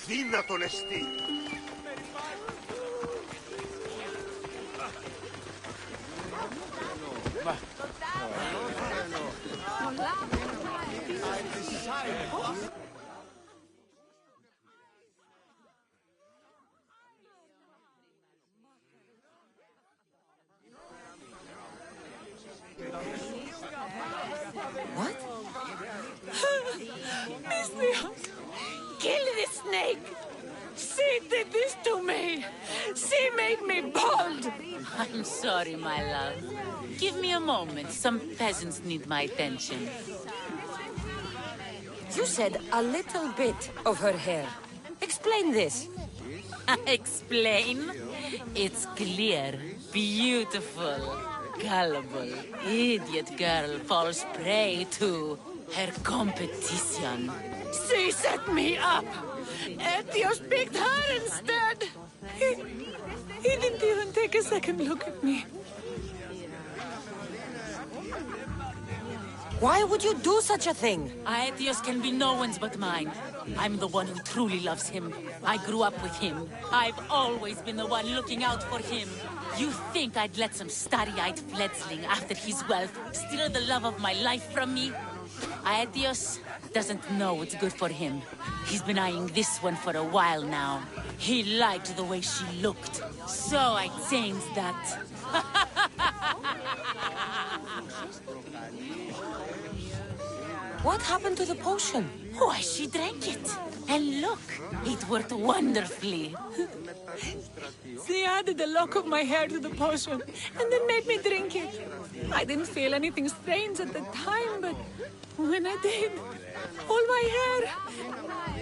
Αδύνατον εστί. What? Mystios! Kill the snake! She did this to me! She made me bald! I'm sorry, my love. Give me a moment. Some peasants need my attention. You said a little bit of her hair. Explain this. Explain? It's clear, beautiful, gullible, idiot girl falls prey to her competition. She set me up! Etios picked her instead! He didn't even take a second look at me. Why would you do such a thing? Aetios can be no one's but mine. I'm the one who truly loves him. I grew up with him. I've always been the one looking out for him. You think I'd let some starry-eyed fledgling after his wealth steal the love of my life from me? Aetios doesn't know what's good for him. He's been eyeing this one for a while now. He liked the way she looked, so I changed that. What happened to the potion? Why, she drank it. And look, it worked wonderfully. She added a lock of my hair to the potion and then made me drink it. I didn't feel anything strange at the time, but when I did, all my hair,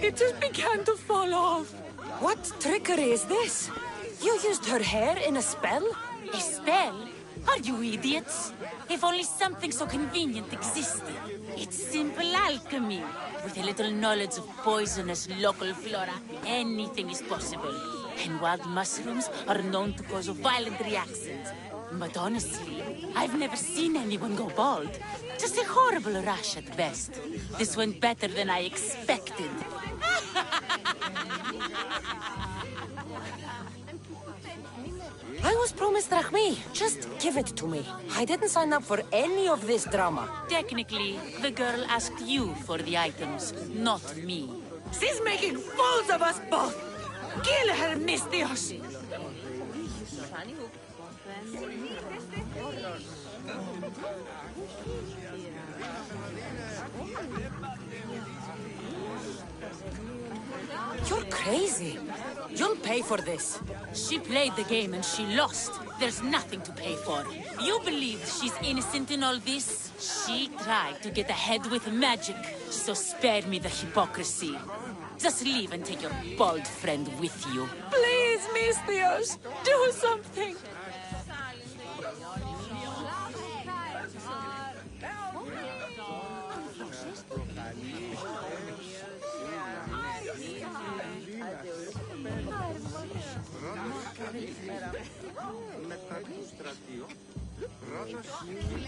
it just began to fall off. What trickery is this? You used her hair in a spell? A spell? Are you idiots? If only something so convenient existed. It's simple alchemy. With a little knowledge of poisonous local flora, anything is possible. And wild mushrooms are known to cause violent reactions. But honestly, I've never seen anyone go bald. Just a horrible rash at best. This went better than I expected. I was promised Drachmi. Just give it to me. I didn't sign up for any of this drama. Technically, the girl asked you for the items, not me. She's making fools of us both! Kill her, Mystios! You're crazy. You'll pay for this. She played the game and she lost. There's nothing to pay for. You believe she's innocent in all this? She tried to get ahead with magic, so spare me the hypocrisy. Just leave and take your bald friend with you. Please, Mystios, do something!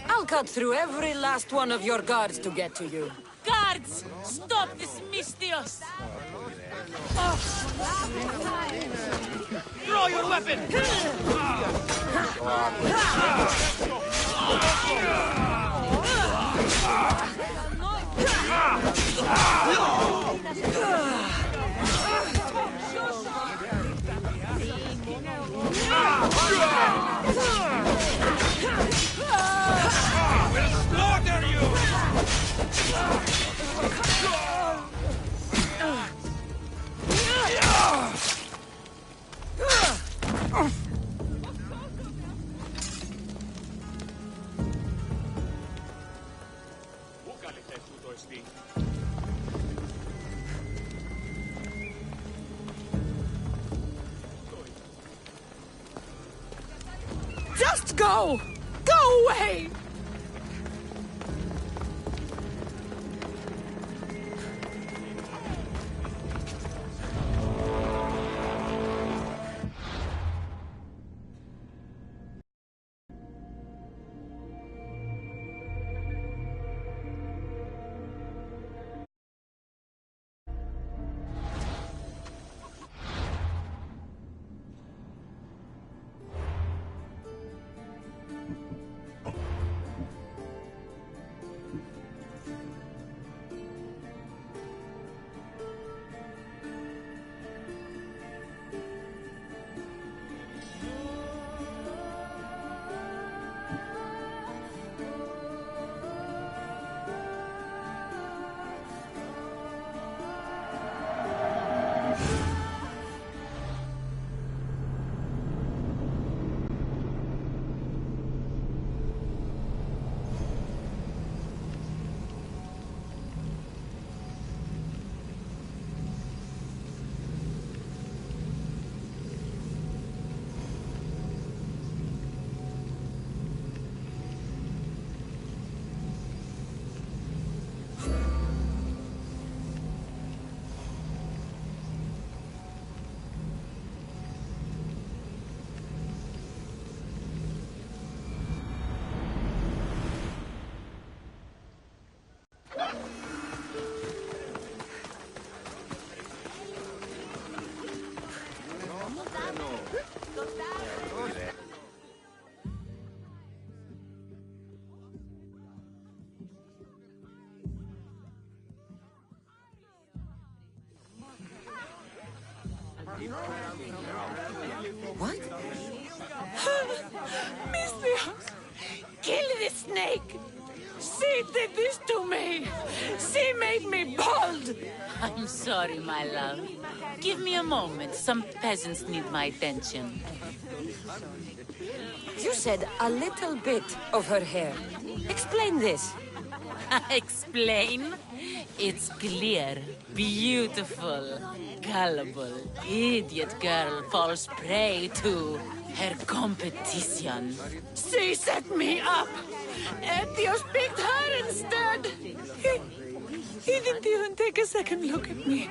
I'll cut through every last one of your guards to get to you. Guards! Stop this, Mystios! Draw your weapon! We'll slaughter you! Just go! Go away! What? Mistios! Kill the snake! She did this to me! She made me bald! I'm sorry, my love. Give me a moment. Some peasants need my attention. You said a little bit of her hair. Explain this. Explain? It's clear, beautiful, gullible, idiot girl falls prey to her competition. She set me up! Etios picked her instead! He didn't even take a second look at me.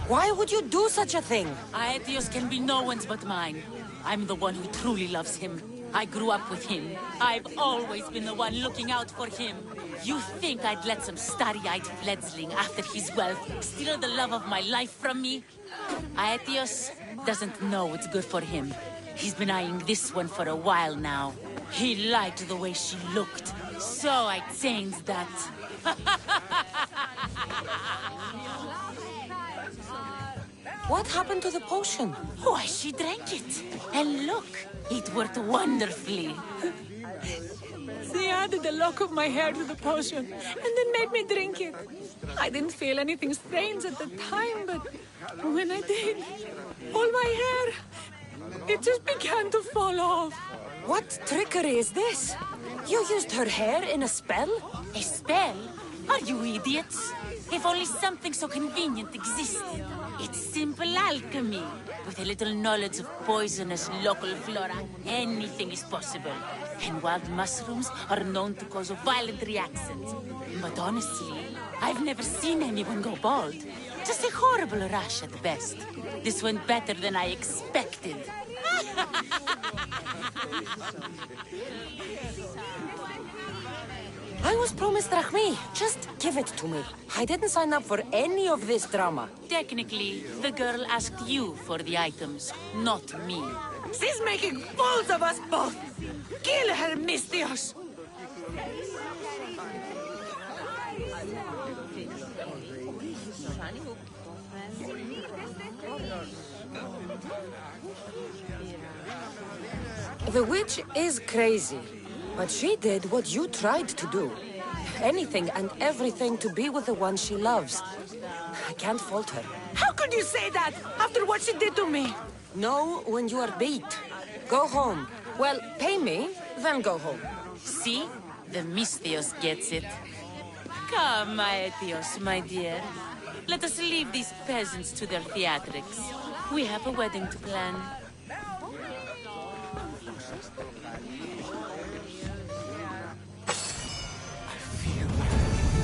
Why would you do such a thing? Aetios can be no one's but mine. I'm the one who truly loves him. I grew up with him. I've always been the one looking out for him. You think I'd let some starry-eyed fledgling after his wealth steal the love of my life from me? Aetios doesn't know what's good for him. He's been eyeing this one for a while now. He liked the way she looked, so I changed that. What happened to the potion? Why, she drank it. And look, it worked wonderfully. She added a lock of my hair to the potion, and then made me drink it. I didn't feel anything strange at the time, but when I did, all my hair, it just began to fall off. What trickery is this? You used her hair in a spell? A spell? Are you idiots? If only something so convenient existed. It's simple alchemy. With a little knowledge of poisonous local flora, anything is possible. And wild mushrooms are known to cause violent reactions. But honestly, I've never seen anyone go bald. Just a horrible rash at best. This went better than I expected. I was promised Rahmi. Just give it to me. I didn't sign up for any of this drama. Technically, the girl asked you for the items, not me. She's making fools of us both! Kill her, Mistios! The witch is crazy, but she did what you tried to do. Anything and everything to be with the one she loves. I can't fault her. How could you say that after what she did to me? Know when you are beat. Go home. Well, pay me, then go home. See? The Mistios gets it. Come, Aetios, my dear. Let us leave these peasants to their theatrics. We have a wedding to plan.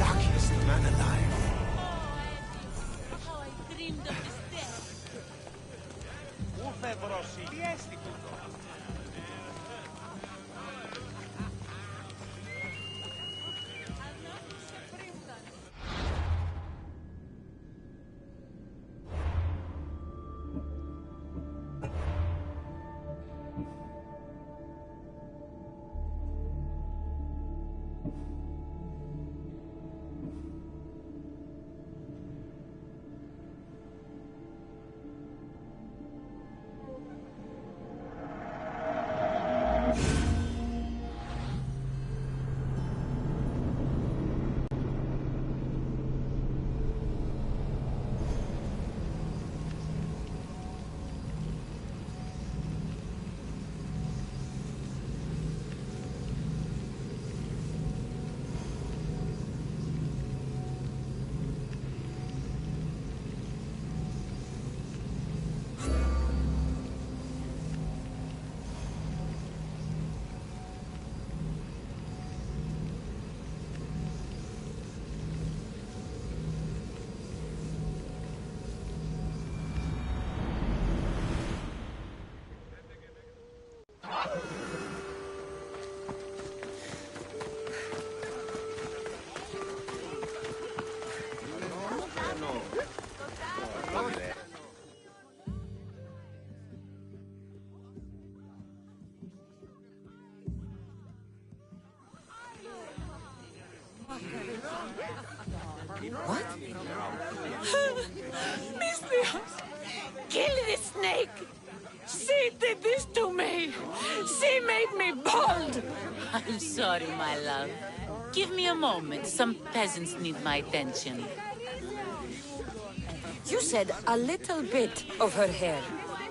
Luckiest man alive. How I dreamed of this day. Misthios! Kill this snake! She did this to me! She made me bald! I'm sorry, my love. Give me a moment. Some peasants need my attention. You said a little bit of her hair.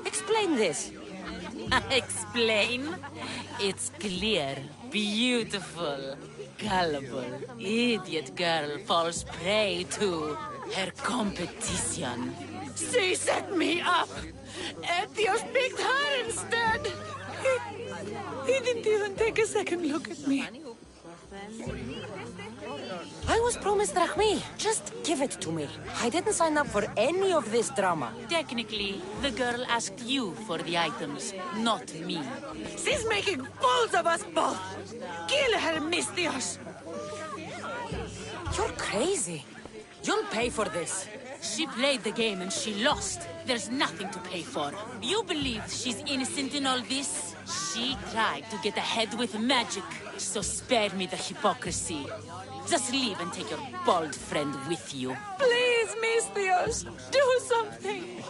Explain this. Explain? It's clear, beautiful, gullible, idiot girl falls prey to her competition. She set me up! Ethios picked her instead! He didn't even take a second look at me. I was promised Rahmi. Just give it to me. I didn't sign up for any of this drama. Technically, the girl asked you for the items, not me. She's making fools of us both! Kill her, Misthios! You're crazy. You'll pay for this. She played the game and she lost. There's nothing to pay for. You believe she's innocent in all this? She tried to get ahead with magic, so spare me the hypocrisy. Just leave and take your bald friend with you. Please, Misthios, do something!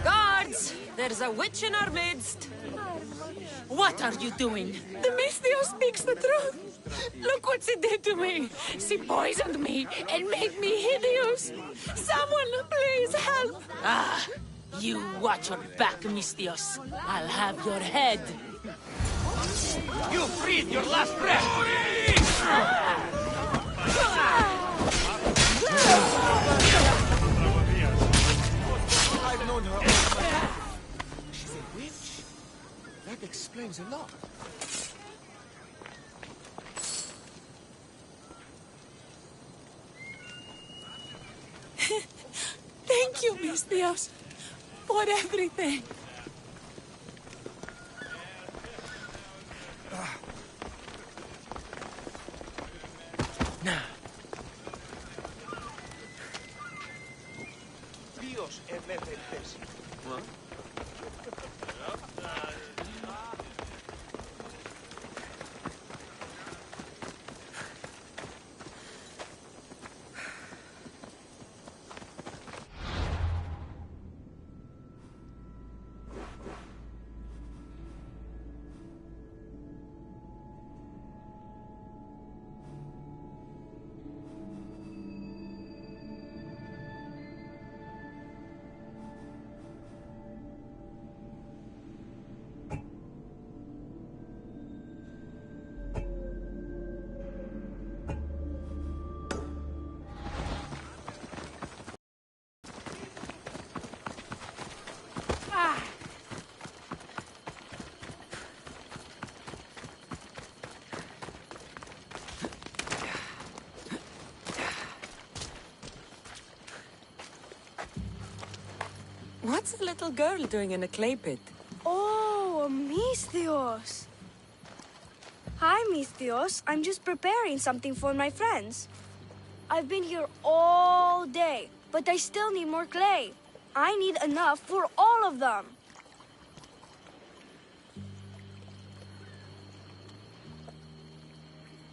Guards! There's a witch in our midst. What are you doing? The Misthios speaks the truth! Look what she did to me! She poisoned me and made me hideous! Someone, please help! Ah, you watch your back, Misthios. I'll have your head. You breathe your last breath! I've known her all my life. She's a witch. That explains a lot. Thank you, Misthios, for everything. Dios emergentes. What's a little girl doing in a clay pit? Oh, Misthios. Hi, Misthios. I'm just preparing something for my friends. I've been here all day, but I still need more clay. I need enough for all of them.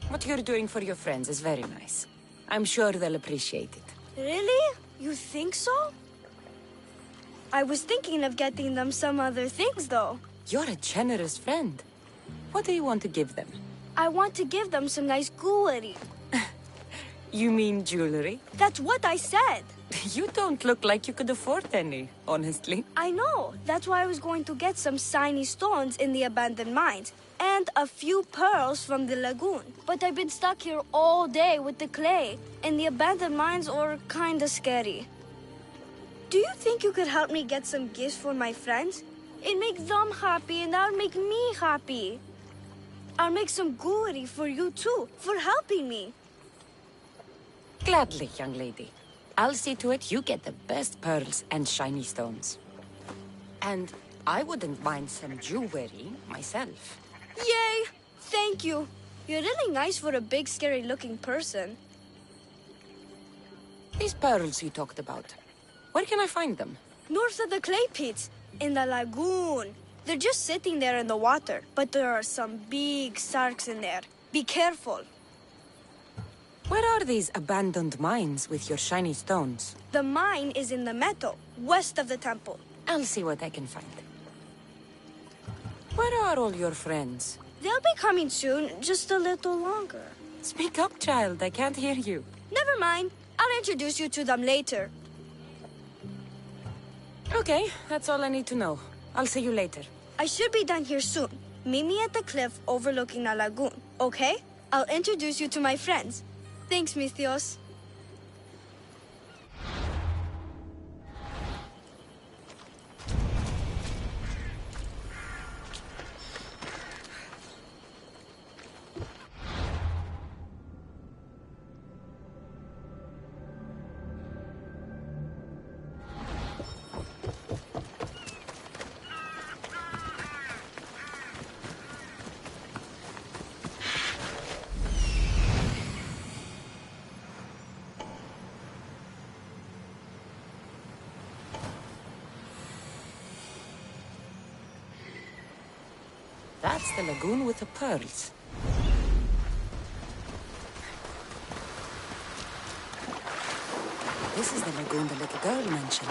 What you're doing for your friends is very nice. I'm sure they'll appreciate it. Really? You think so? I was thinking of getting them some other things, though. You're a generous friend. What do you want to give them? I want to give them some nice jewelry. You mean jewelry? That's what I said. You don't look like you could afford any, honestly. I know. That's why I was going to get some shiny stones in the abandoned mines and a few pearls from the lagoon. But I've been stuck here all day with the clay, and the abandoned mines are kinda scary. Do you think you could help me get some gifts for my friends? It makes them happy and that'll make me happy. I'll make some jewelry for you too, for helping me. Gladly, young lady. I'll see to it you get the best pearls and shiny stones. And I wouldn't mind some jewelry myself. Yay! Thank you. You're really nice for a big, scary-looking person. These pearls you talked about, where can I find them? North of the clay pits, in the lagoon. They're just sitting there in the water, but there are some big sharks in there. Be careful. Where are these abandoned mines with your shiny stones? The mine is in the meadow, west of the temple. I'll see what I can find. Where are all your friends? They'll be coming soon, just a little longer. Speak up, child. I can't hear you. Never mind. I'll introduce you to them later. Okay, that's all I need to know. I'll see you later. I should be done here soon. Meet me at the cliff overlooking the lagoon, okay? I'll introduce you to my friends. Thanks, Mithios. That's the lagoon with the pearls. This is the lagoon the little girl mentioned.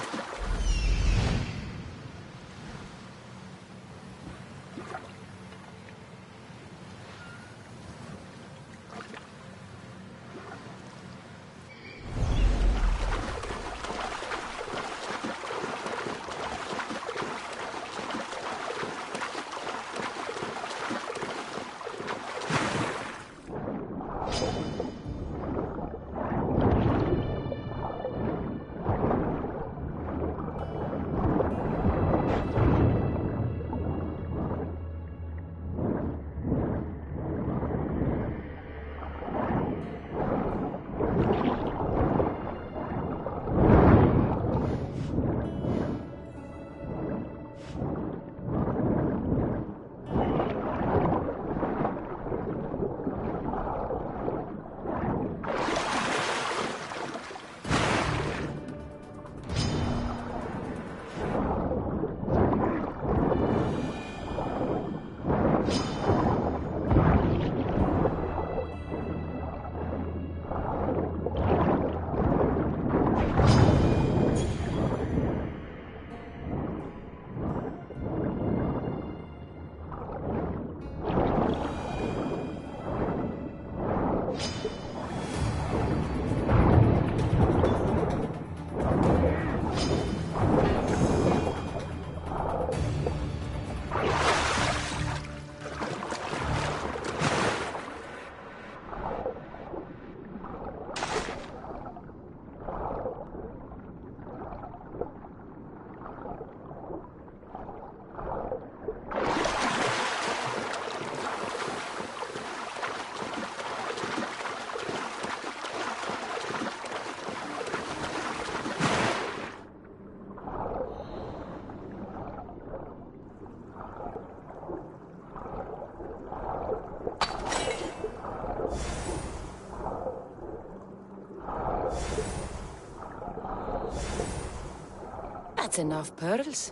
That's enough pearls.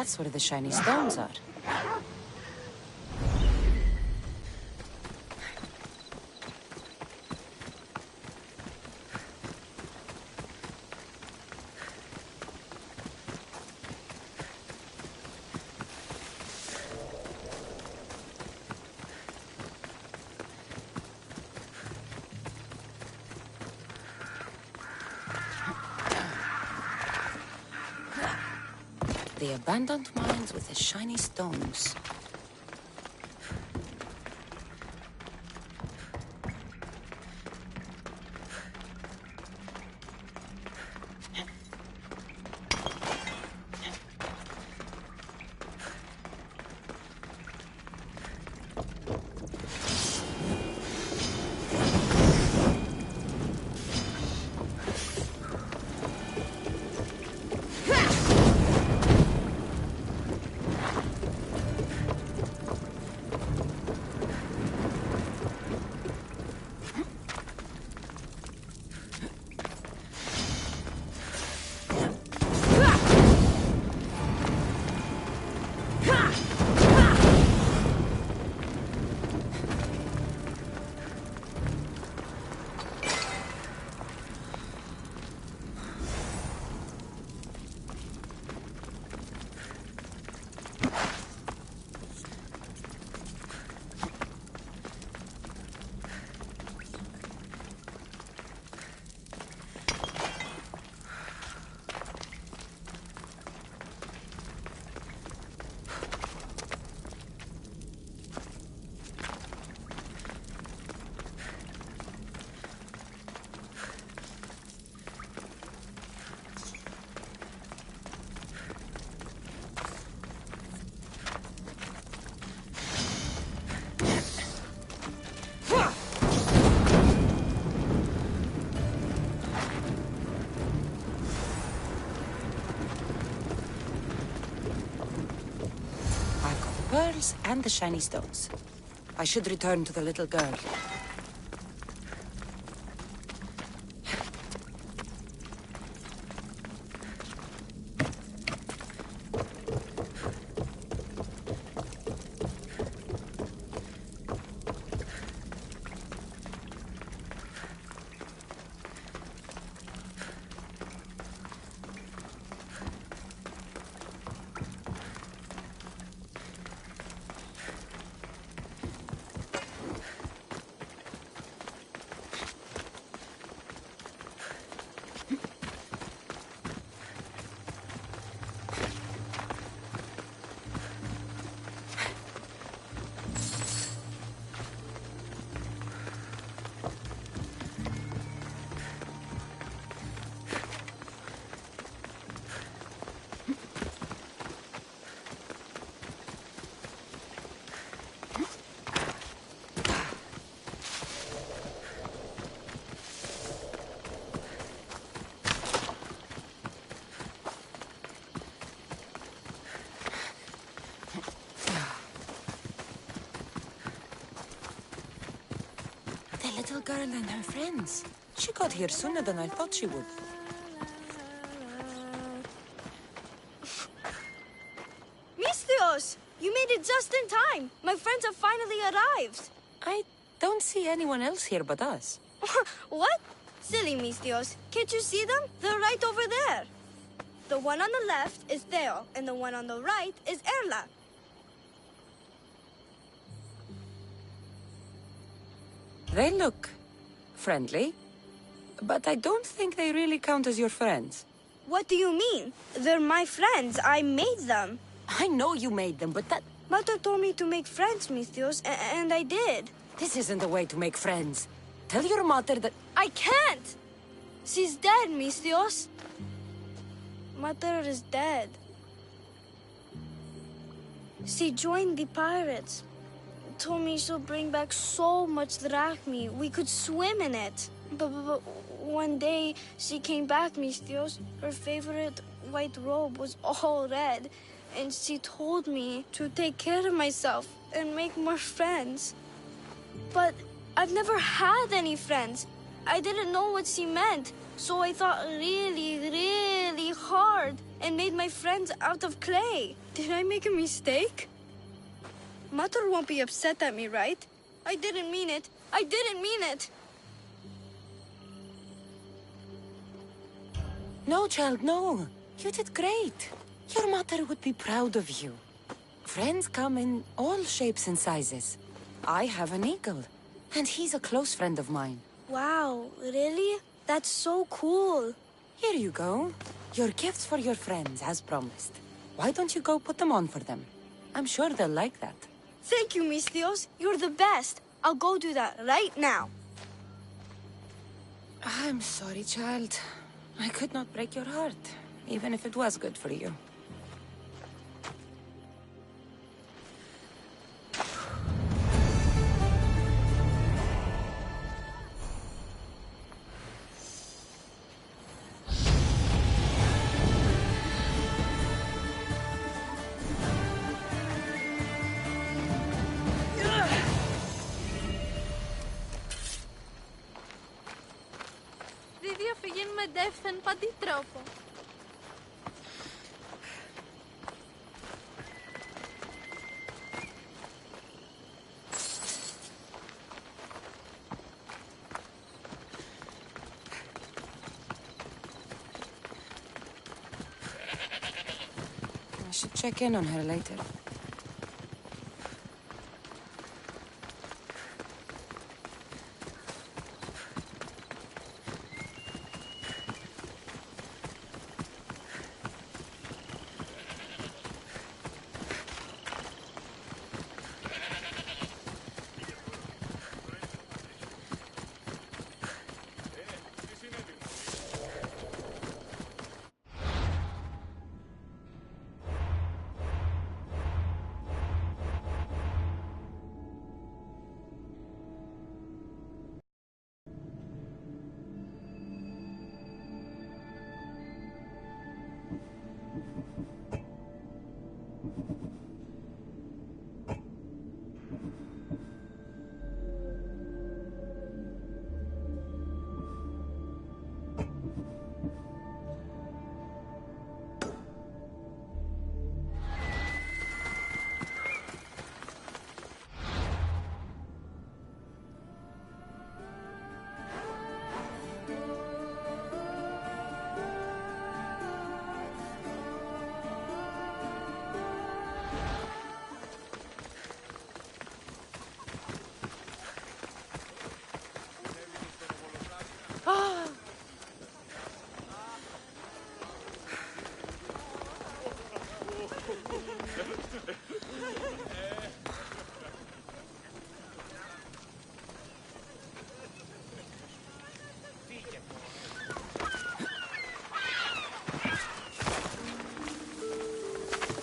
That's where the shiny stones are. The abandoned mines with the shiny stones. Pearls and the shiny stones. I should return to the little girl. Little girl and her friends. She got here sooner than I thought she would. Mistios! You made it just in time! My friends have finally arrived! I don't see anyone else here but us. What? Silly Mistios. Can't you see them? They're right over there. The one on the left is Theo, and the one on the right is Erla. They look friendly, but I don't think they really count as your friends. What do you mean? They're my friends. I made them. I know you made them, but that... Mother told me to make friends, Mistios, and I did. This isn't the way to make friends. Tell your mother that... I can't! She's dead, Mistios. Mother is dead. She joined the pirates. Told me she'll bring back so much drachmi. We could swim in it. But one day she came back, Mistios. Her favorite white robe was all red. And she told me to take care of myself and make more friends. But I've never had any friends. I didn't know what she meant. So I thought really, really hard. and made my friends out of clay. Did I make a mistake? Mother won't be upset at me, right? I didn't mean it. I didn't mean it. No, child, no. You did great. Your mother would be proud of you. Friends come in all shapes and sizes. I have an eagle, and he's a close friend of mine. Wow, really? That's so cool. Here you go. Your gifts for your friends, as promised. Why don't you go put them on for them? I'm sure they'll like that. Thank you, Mis Dios. You're the best. I'll go do that right now. I'm sorry, child. I could not break your heart, even if it was good for you. διαφυγήν με ντέφθεν παντή τρόπο. I should check in on her later.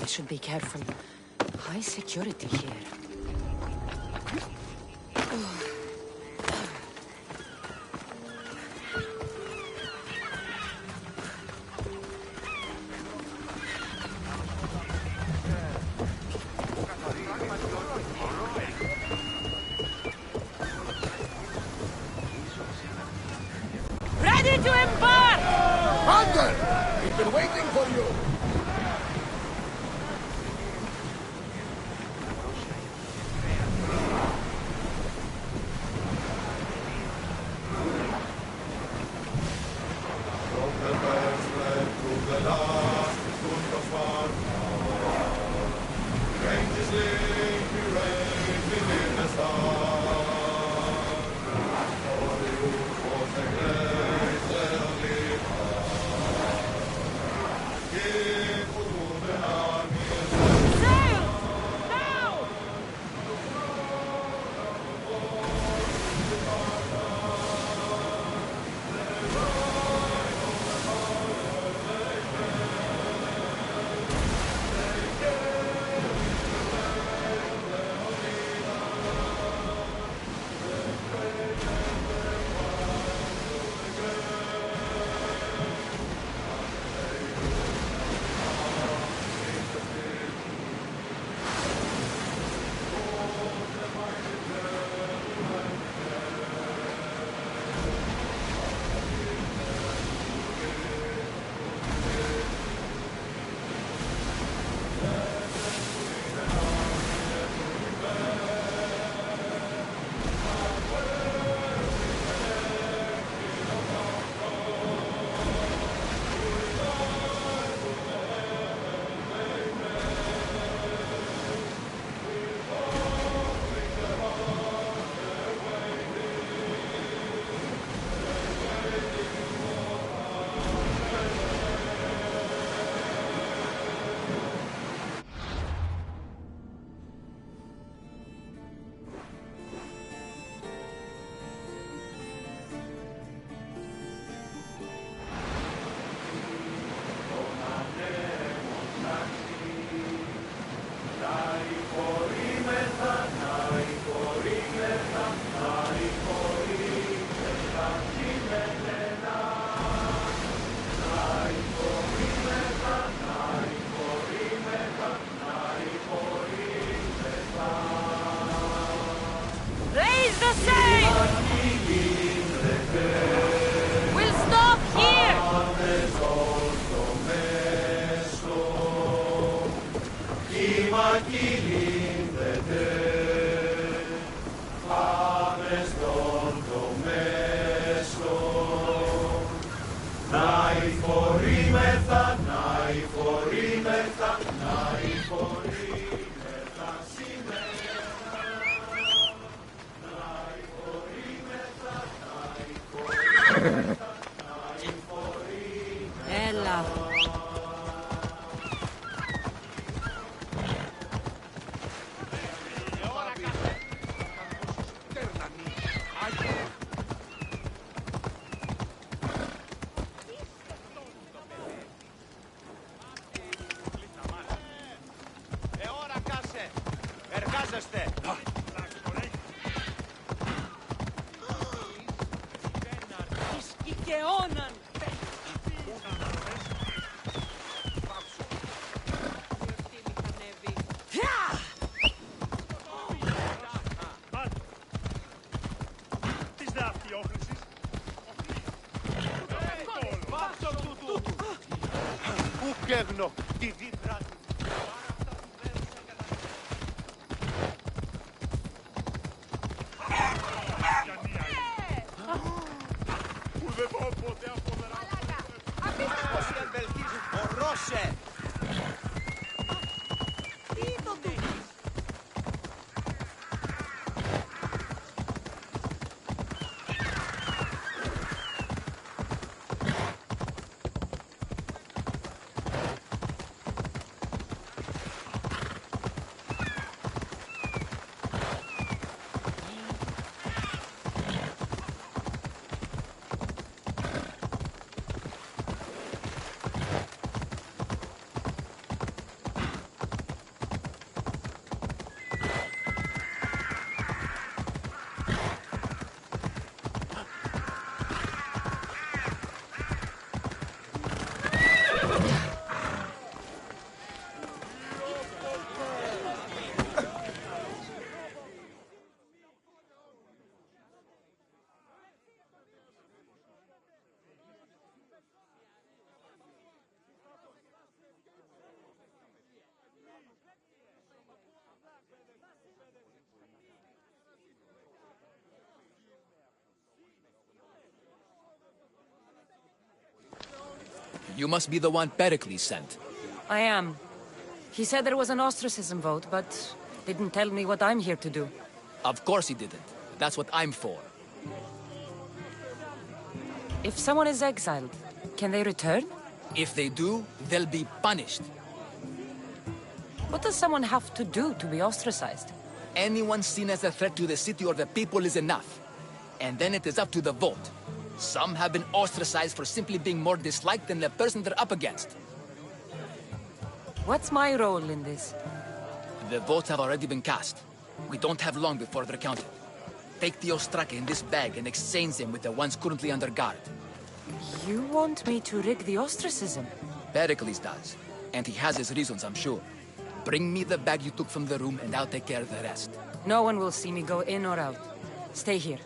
I should be careful. High security here. Ready to embark! Hunter! We've been waiting for you! Yeah. We'll stop here! Έλα. Ώρα κάσε! Εργάζεστε! Ισκικαιώναν! Βάψω τούτου! Πού καίγνω τη δίδρα του! Πώς δεν βελτίζουν! Ορώσε! You must be the one Pericles sent. I am. He said there was an ostracism vote, but didn't tell me what I'm here to do. Of course he didn't. That's what I'm for. If someone is exiled, can they return? If they do, they'll be punished. What does someone have to do to be ostracized? Anyone seen as a threat to the city or the people is enough. And then it is up to the vote. Some have been ostracized for simply being more disliked than the person they're up against. What's my role in this? The votes have already been cast. We don't have long before they're counted. Take the ostraka in this bag and exchange them with the ones currently under guard. You want me to rig the ostracism? Pericles does. And he has his reasons, I'm sure. Bring me the bag you took from the room and I'll take care of the rest. No one will see me go in or out. Stay here.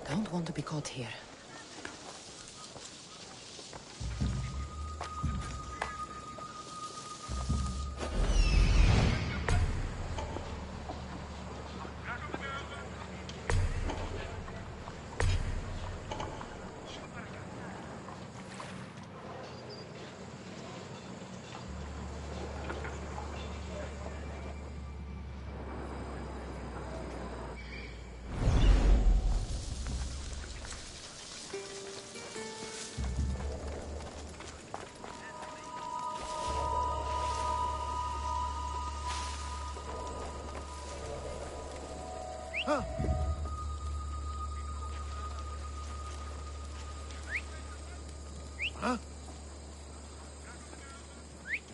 Don't want to be caught here. If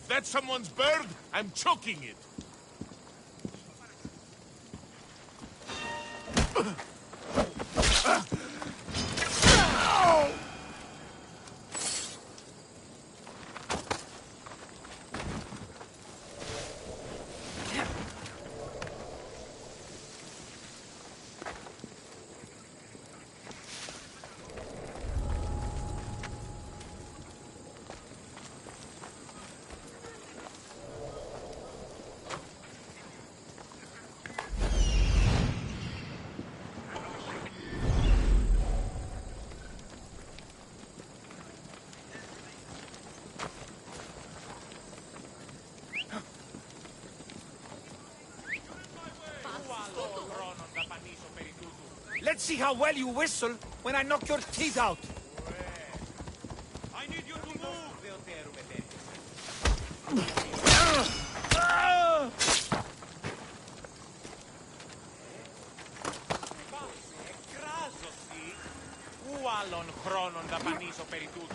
that's someone's bird, I'm choking it. Let's see how well you whistle when I knock your teeth out. I need you to move! Πού άλλον χρόνον δαπανίσω περί τούτου.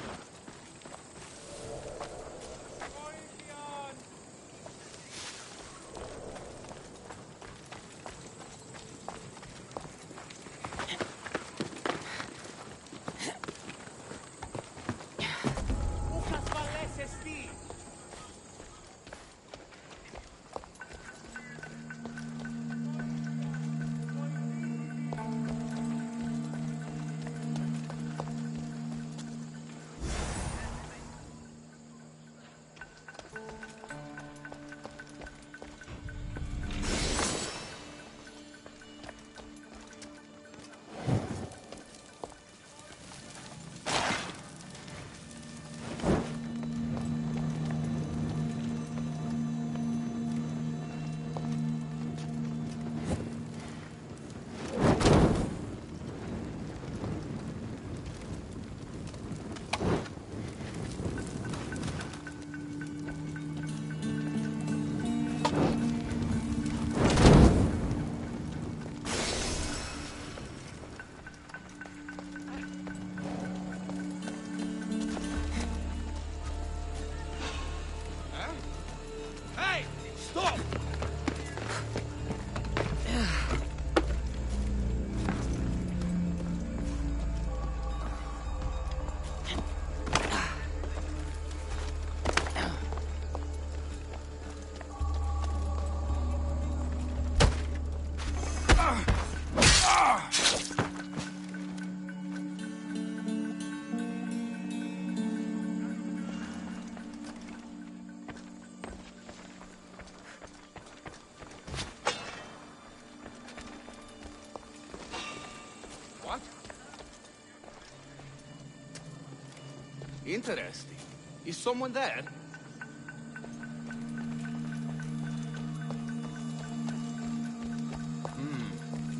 Interesting. Is someone there?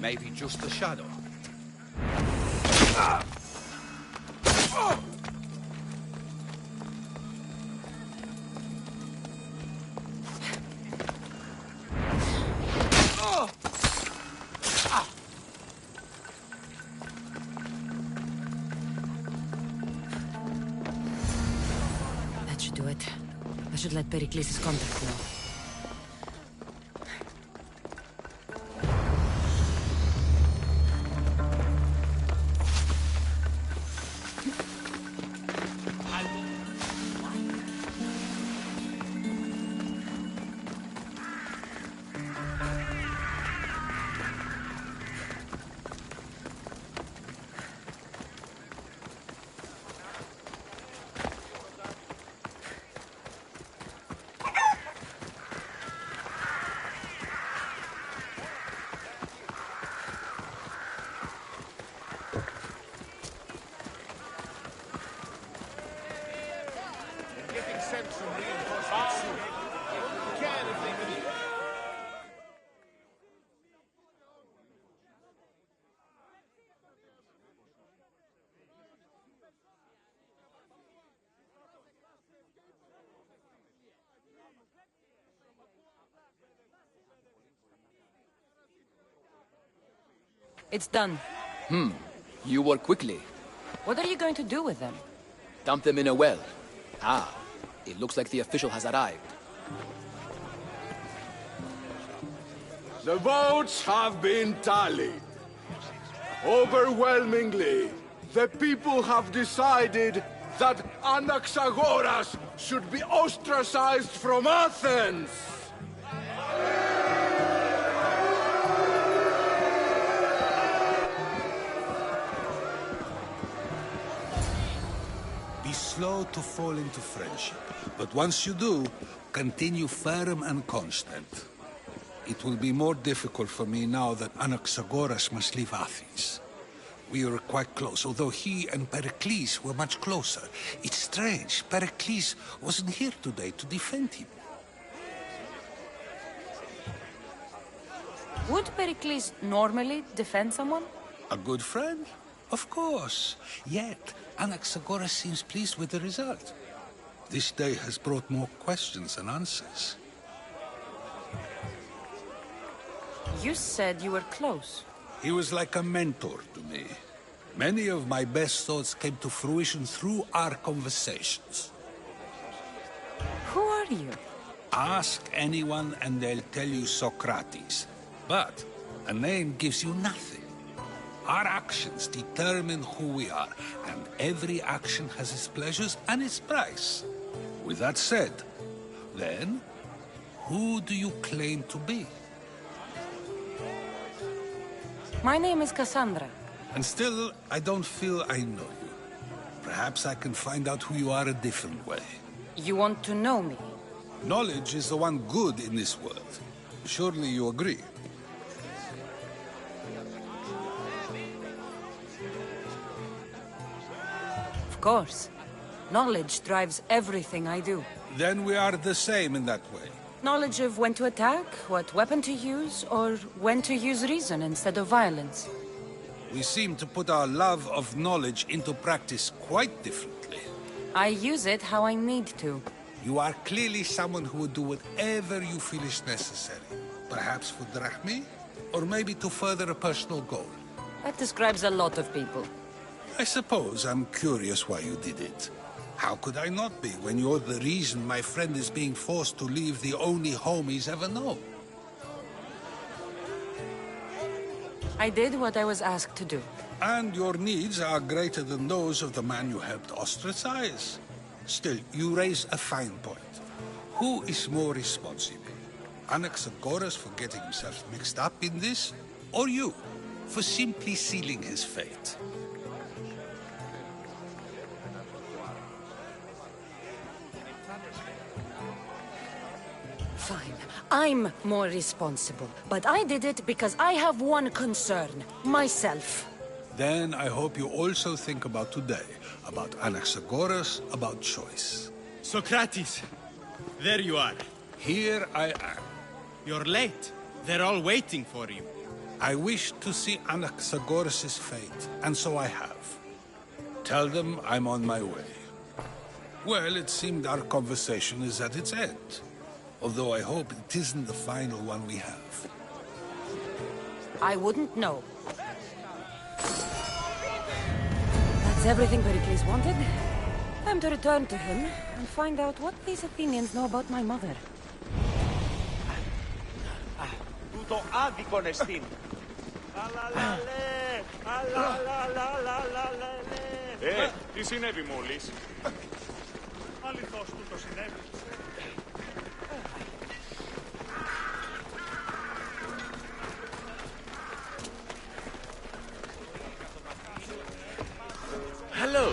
Maybe just a shadow. That should do it. I should let Pericles' contact know. It's done. You work quickly. What are you going to do with them? Dump them in a well. Ah, it looks like the official has arrived. The votes have been tallied. Overwhelmingly, the people have decided that Anaxagoras should be ostracized from Athens! Be slow to fall into friendship, but once you do, continue firm and constant. It will be more difficult for me now that Anaxagoras must leave Athens. We were quite close, although he and Pericles were much closer. It's strange, Pericles wasn't here today to defend him. Would Pericles normally defend someone? A good friend? Of course. Yet, Anaxagoras seems pleased with the result. This day has brought more questions than answers. You said you were close. He was like a mentor to me. Many of my best thoughts came to fruition through our conversations. Who are you? Ask anyone and they'll tell you Socrates. But a name gives you nothing. Our actions determine who we are, and every action has its pleasures and its price. With that said, then, who do you claim to be? My name is Cassandra. And still, I don't feel I know you. Perhaps I can find out who you are a different way. You want to know me? Knowledge is the one good in this world. Surely you agree? Of course. Knowledge drives everything I do. Then we are the same in that way. Knowledge of when to attack, what weapon to use, or when to use reason instead of violence. We seem to put our love of knowledge into practice quite differently. I use it how I need to. You are clearly someone who would do whatever you feel is necessary. Perhaps for drachmae, or maybe to further a personal goal. That describes a lot of people. I suppose I'm curious why you did it. How could I not be when you're the reason my friend is being forced to leave the only home he's ever known? I did what I was asked to do. And your needs are greater than those of the man you helped ostracize. Still, you raise a fine point. Who is more responsible? Anaxagoras for getting himself mixed up in this? Or you, for simply sealing his fate? Fine. I'm more responsible. But I did it because I have one concern. Myself. Then I hope you also think about today. About Anaxagoras, about choice. Socrates! There you are. Here I am. You're late. They're all waiting for you. I wish to see Anaxagoras' fate, and so I have. Tell them I'm on my way. Well, it seemed our conversation is at its end. Although I hope it isn't the final one we have. I wouldn't know. That's everything Pericles wanted. Time to return to him and find out what these Athenians know about my mother. Τούτο άδικον εστίν. Τι συνέβη μόλις? Αληθώς τούτο συνέβη. Hello.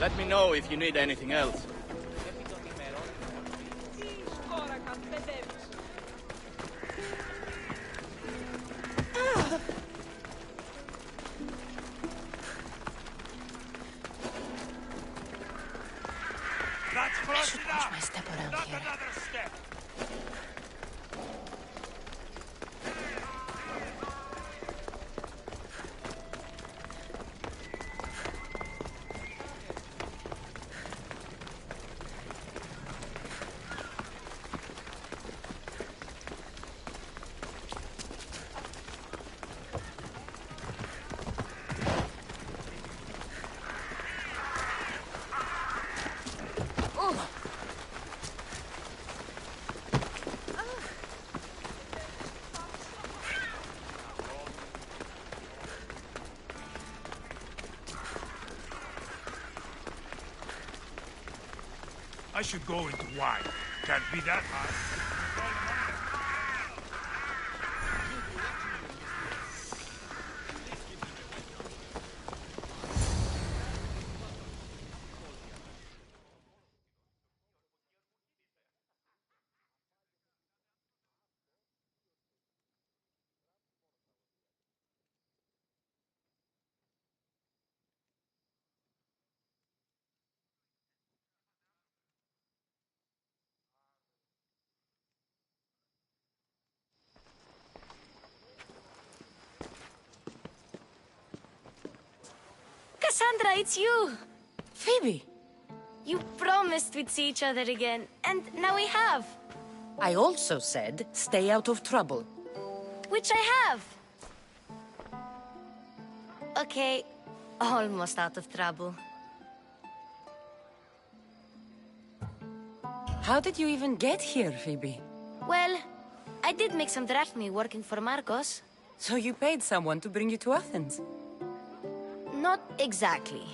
Let me know if you need anything else. I should watch my step around here. I should go into wine. Can't be that hard. Cassandra, it's you! Phoebe! You promised we'd see each other again, and now we have. I also said, stay out of trouble. Which I have. Okay, almost out of trouble. How did you even get here, Phoebe? Well, I did make some drachmae working for Marcos. So you paid someone to bring you to Athens? Not exactly.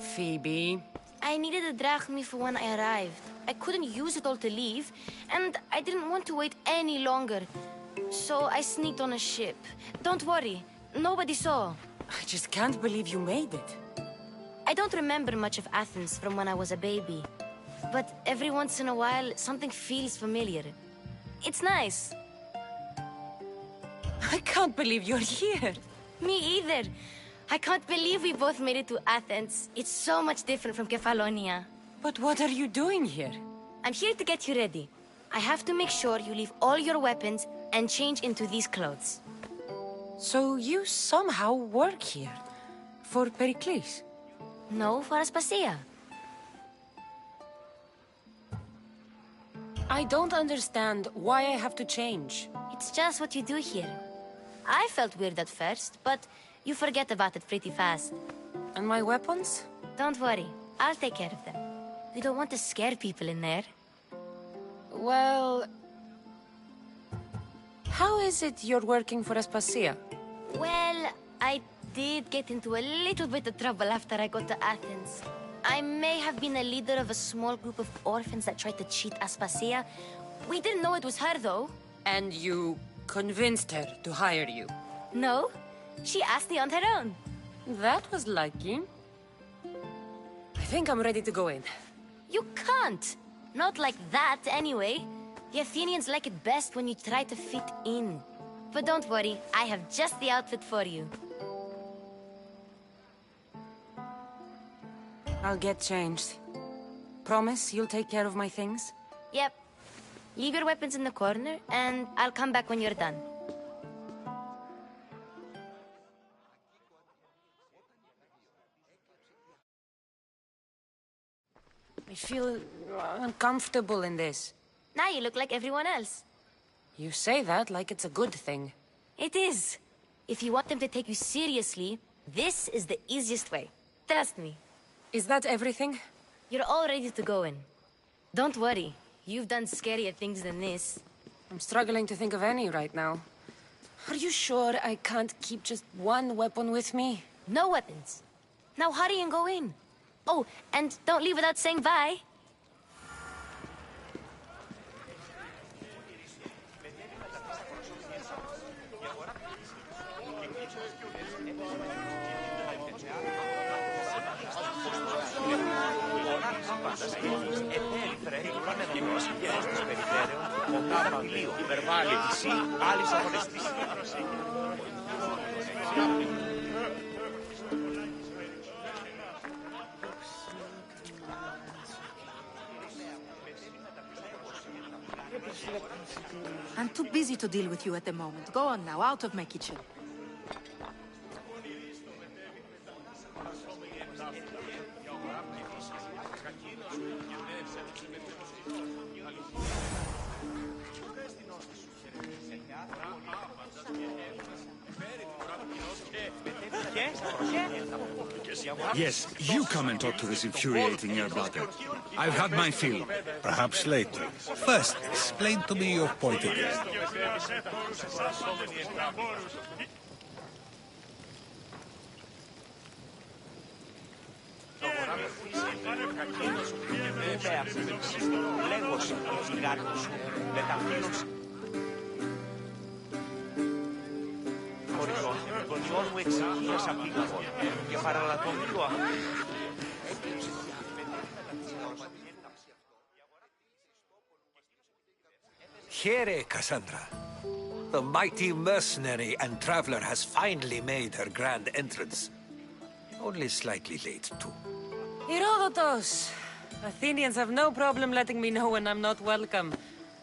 Phoebe... I needed a drachmae for when I arrived. I couldn't use it all to leave, and I didn't want to wait any longer. So I sneaked on a ship. Don't worry, nobody saw. I just can't believe you made it. I don't remember much of Athens from when I was a baby. But every once in a while, something feels familiar. It's nice. I can't believe you're here. Me either. I can't believe we both made it to Athens. It's so much different from Kefalonia. But what are you doing here? I'm here to get you ready. I have to make sure you leave all your weapons and change into these clothes. So you somehow work here? For Pericles? No, for Aspasia. I don't understand why I have to change. It's just what you do here. I felt weird at first, but you forget about it pretty fast. And my weapons? Don't worry, I'll take care of them. We don't want to scare people in there. Well... How is it you're working for Aspasia? Well, I did get into a little bit of trouble after I got to Athens. I may have been a leader of a small group of orphans that tried to cheat Aspasia. We didn't know it was her, though. And you convinced her to hire you? No, she asked me on her own. That was lucky. think I'm ready to go in. You can't. Not like that, anyway. The Athenians like it best when you try to fit in. But don't worry, I have just the outfit for you. I'll get changed. Promise you'll take care of my things? Yep. Leave your weapons in the corner, and I'll come back when you're done. I feel uncomfortable in this. Now you look like everyone else. You say that like it's a good thing. It is. If you want them to take you seriously, this is the easiest way. Trust me. Is that everything? You're all ready to go in. Don't worry. You've done scarier things than this. I'm struggling to think of any right now. Are you sure I can't keep just one weapon with me? No weapons. Now hurry and go in. Oh, and don't leave without saying bye. I'm too busy to deal with you at the moment. Go on now, out of my kitchen. Yes, you come and talk to this infuriating air-bladder. I've had my fill. Perhaps later. First, explain to me your point again. Here, Cassandra. The mighty mercenary and traveler has finally made her grand entrance. Only slightly late, too. Herodotos! Athenians have no problem letting me know when I'm not welcome.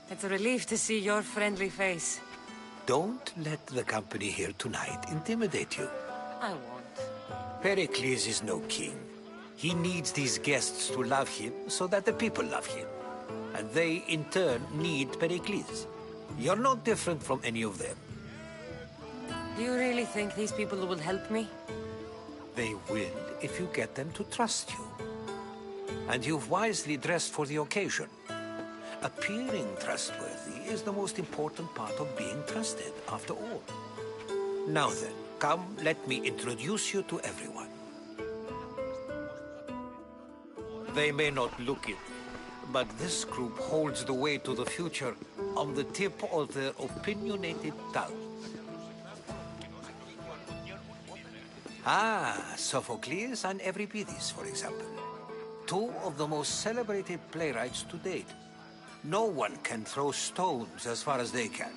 It's a relief to see your friendly face. Don't let the company here tonight intimidate you. I won't. Pericles is no king. He needs these guests to love him so that the people love him. And they, in turn, need Pericles. You're not different from any of them. Do you really think these people will help me? They will if you get them to trust you. And you've wisely dressed for the occasion. Appearing trustworthy is the most important part of being trusted, after all. Now then, come, let me introduce you to everyone. They may not look it, but this group holds the way to the future on the tip of their opinionated tongues. Sophocles and Euripides, for example. Two of the most celebrated playwrights to date. No one can throw stones as far as they can.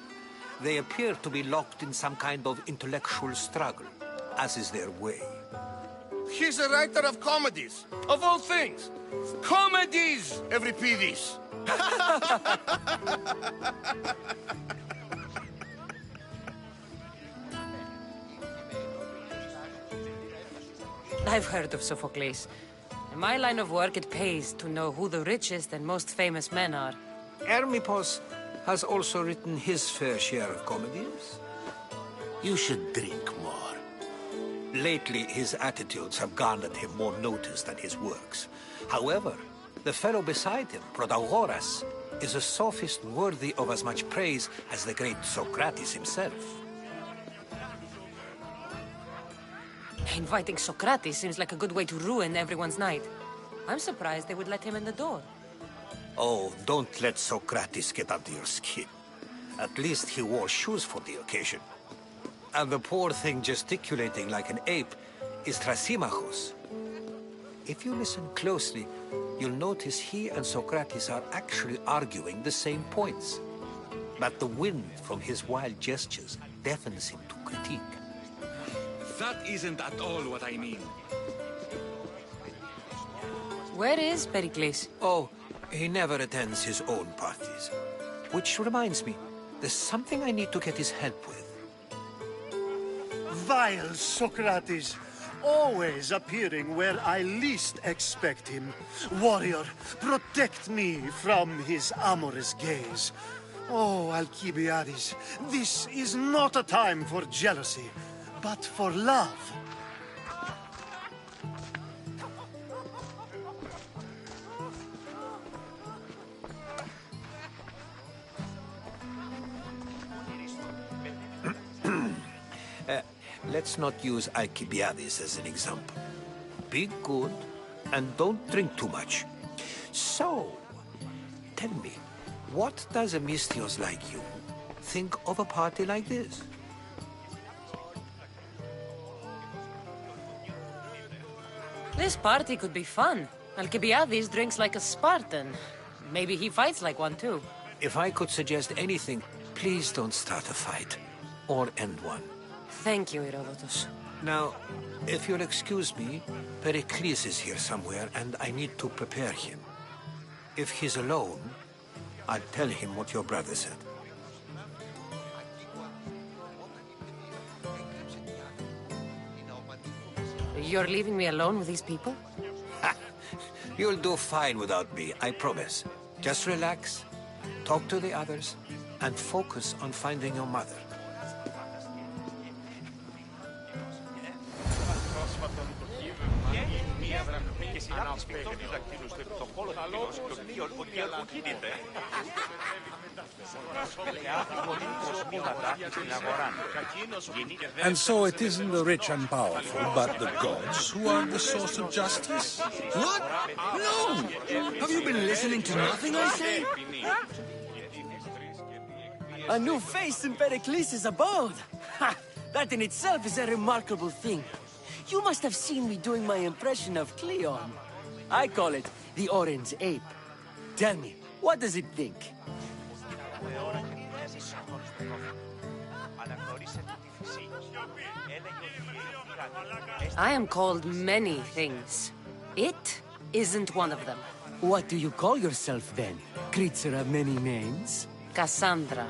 They appear to be locked in some kind of intellectual struggle, as is their way. He's a writer of comedies, of all things. Comedies, Euripides. I've heard of Sophocles. In my line of work, it pays to know who the richest and most famous men are. Hermippos has also written his fair share of comedies. You should drink more. Lately, his attitudes have garnered him more notice than his works. However, the fellow beside him, Protagoras, is a sophist worthy of as much praise as the great Socrates himself. Inviting Socrates seems like a good way to ruin everyone's night. I'm surprised they would let him in the door. Oh, don't let Socrates get under your skin. At least he wore shoes for the occasion. And the poor thing gesticulating like an ape is Thrasymachos. If you listen closely, you'll notice he and Socrates are actually arguing the same points. But the wind from his wild gestures deafens him to critique. That isn't at all what I mean. Where is Pericles? Oh, he never attends his own parties. Which reminds me, there's something I need to get his help with. Vile Socrates, always appearing where I least expect him. Warrior, protect me from his amorous gaze. Oh, Alcibiades, this is not a time for jealousy, but for love. Let's not use Alcibiades as an example. Be good and don't drink too much. So, tell me, what does a Misthios like you think of a party like this? This party could be fun. Alcibiades drinks like a Spartan. Maybe he fights like one too. If I could suggest anything, please don't start a fight. Or end one. Thank you, Herodotus. Now, if you'll excuse me, Pericles is here somewhere and I need to prepare him. If he's alone, I'll tell him what your brother said. You're leaving me alone with these people? You'll do fine without me, I promise. Just relax, talk to the others, and focus on finding your mother. And so it isn't the rich and powerful, but the gods who are the source of justice? What? No! Have you been listening to nothing I say? A new face in Pericles' abode! Ha! That in itself is a remarkable thing. You must have seen me doing my impression of Cleon. I call it the Orange Ape. Tell me, what does it think? I am called many things. It isn't one of them. What do you call yourself then? Creature of many names? Cassandra.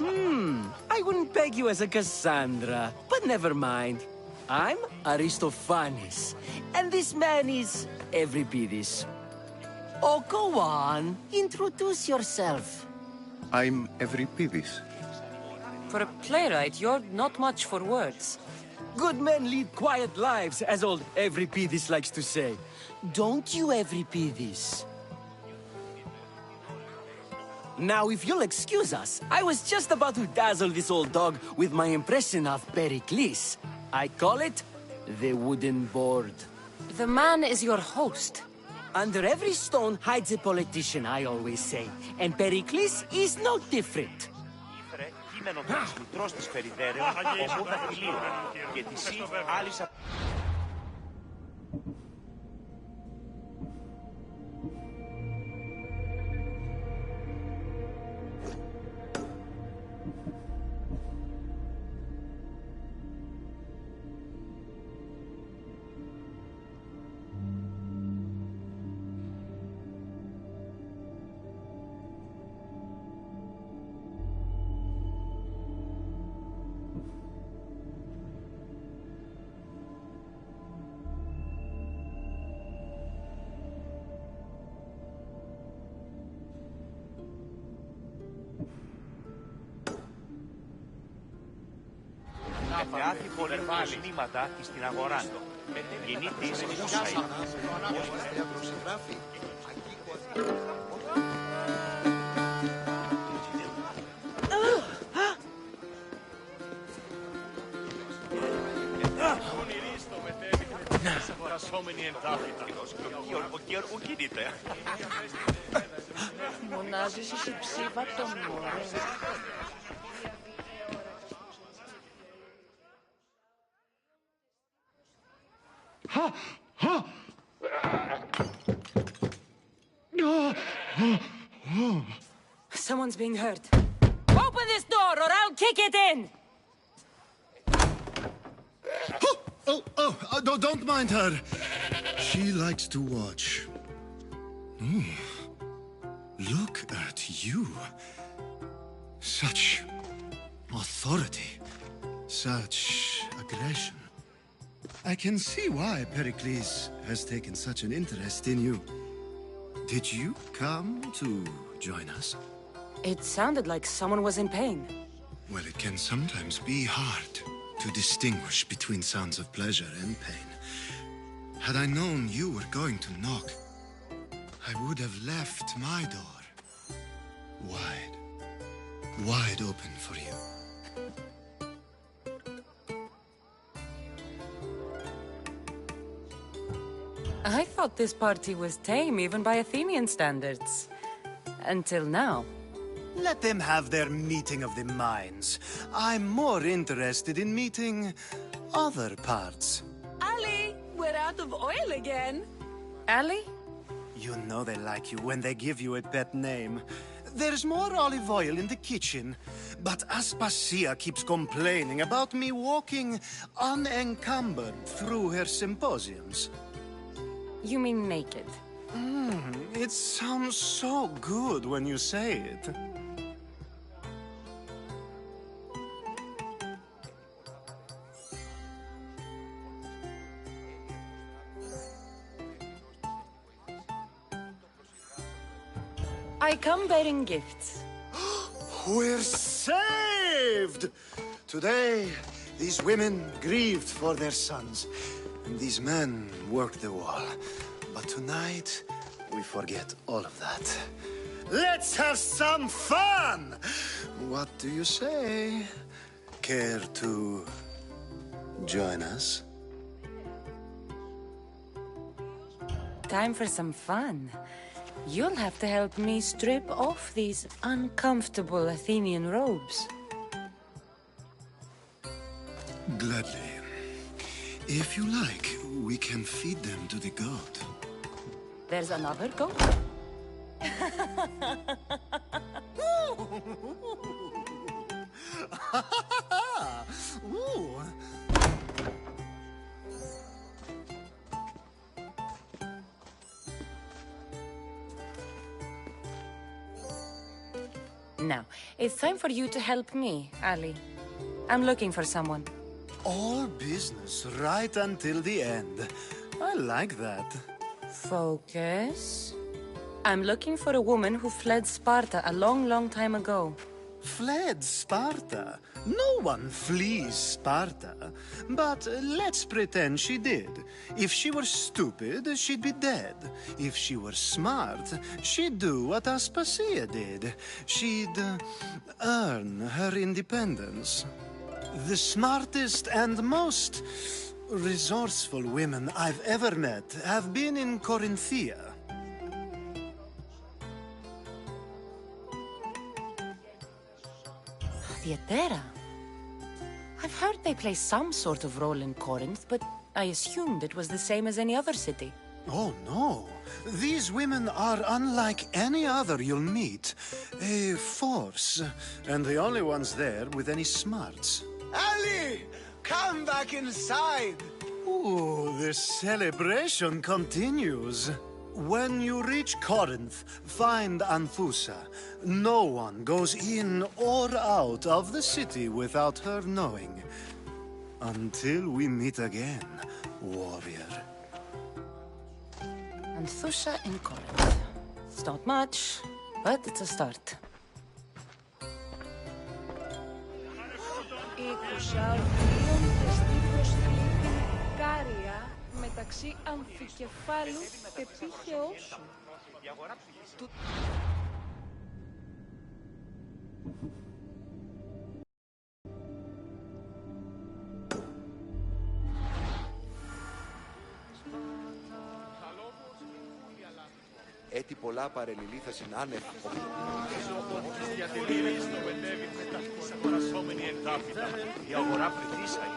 I wouldn't peg you as a Cassandra, but never mind. I'm Aristophanes, and this man is Euripides. Oh, go on. Introduce yourself. I'm Euripides. For a playwright, you're not much for words. Good men lead quiet lives, as old Euripides likes to say. Don't you, Euripides? Now, if you'll excuse us, I was just about to dazzle this old dog with my impression of Pericles. I call it the wooden board. The man is your host. Under every stone hides a politician, I always say. And Pericles is no different. Κάθε πολυμφάλεις νήματα στην αγορά. Γεννήτης Μουσαΐ. Μονάζεις εσύ ψήφα τον μωρό. Ha! Ha! Someone's being hurt. Open this door or I'll kick it in! Don't mind her. She likes to watch. Oh, look at you. Such authority. Such aggression. I can see why Pericles has taken such an interest in you. Did you come to join us? It sounded like someone was in pain. Well, it can sometimes be hard to distinguish between sounds of pleasure and pain. Had I known you were going to knock, I would have left my door wide open for you. I thought this party was tame even by Athenian standards. Until now. Let them have their meeting of the minds. I'm more interested in meeting other parts. Ali, we're out of oil again. Ali? You know they like you when they give you a pet name. There's more olive oil in the kitchen, but Aspasia keeps complaining about me walking unencumbered through her symposiums. You mean naked? It sounds so good when you say it. I come bearing gifts. We're saved! Today, these women grieved for their sons, and these men worked the wall. But tonight, we forget all of that. Let's have some fun! What do you say? Care to join us? Time for some fun. You'll have to help me strip off these uncomfortable Athenian robes. Gladly. If you like, we can feed them to the goat. There's another goat? Ooh. Now, it's time for you to help me, Ali. I'm looking for someone. All business right until the end. I like that. Focus. I'm looking for a woman who fled Sparta a long, long time ago. Fled Sparta? No one flees Sparta. But let's pretend she did. If she were stupid, she'd be dead. If she were smart, she'd do what Aspasia did. She'd earn her independence. The smartest and most resourceful women I've ever met have been in Corinthia. Theatera. I've heard they play some sort of role in Corinth, but I assumed it was the same as any other city. Oh, no. These women are unlike any other you'll meet. A force, and the only ones there with any smarts. Ali! Come back inside! Ooh, the celebration continues. When you reach Corinth, find Anthusa. No one goes in or out of the city without her knowing. Until we meet again, warrior. Anthusa in Corinth. It's not much, but it's a start. Μεταξύ αμφικεφάλου και πήχεως. Έτη πολλά παρελιλήθασιν άνευ. Η αγορά πληθύσαει.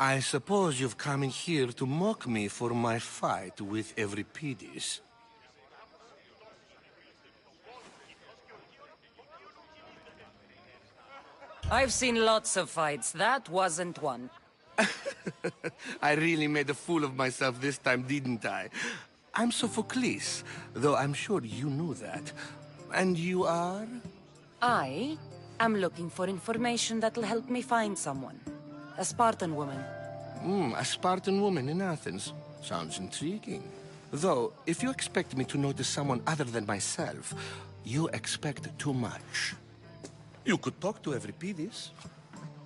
I suppose you've come in here to mock me for my fight with Euripides. I've seen lots of fights. That wasn't one. I really made a fool of myself this time, didn't I? I'm Sophocles, though I'm sure you knew that. And you are? I am looking for information that'll help me find someone. A Spartan woman. A Spartan woman in Athens. Sounds intriguing. Though, if you expect me to notice someone other than myself, you expect too much. You could talk to Euripides.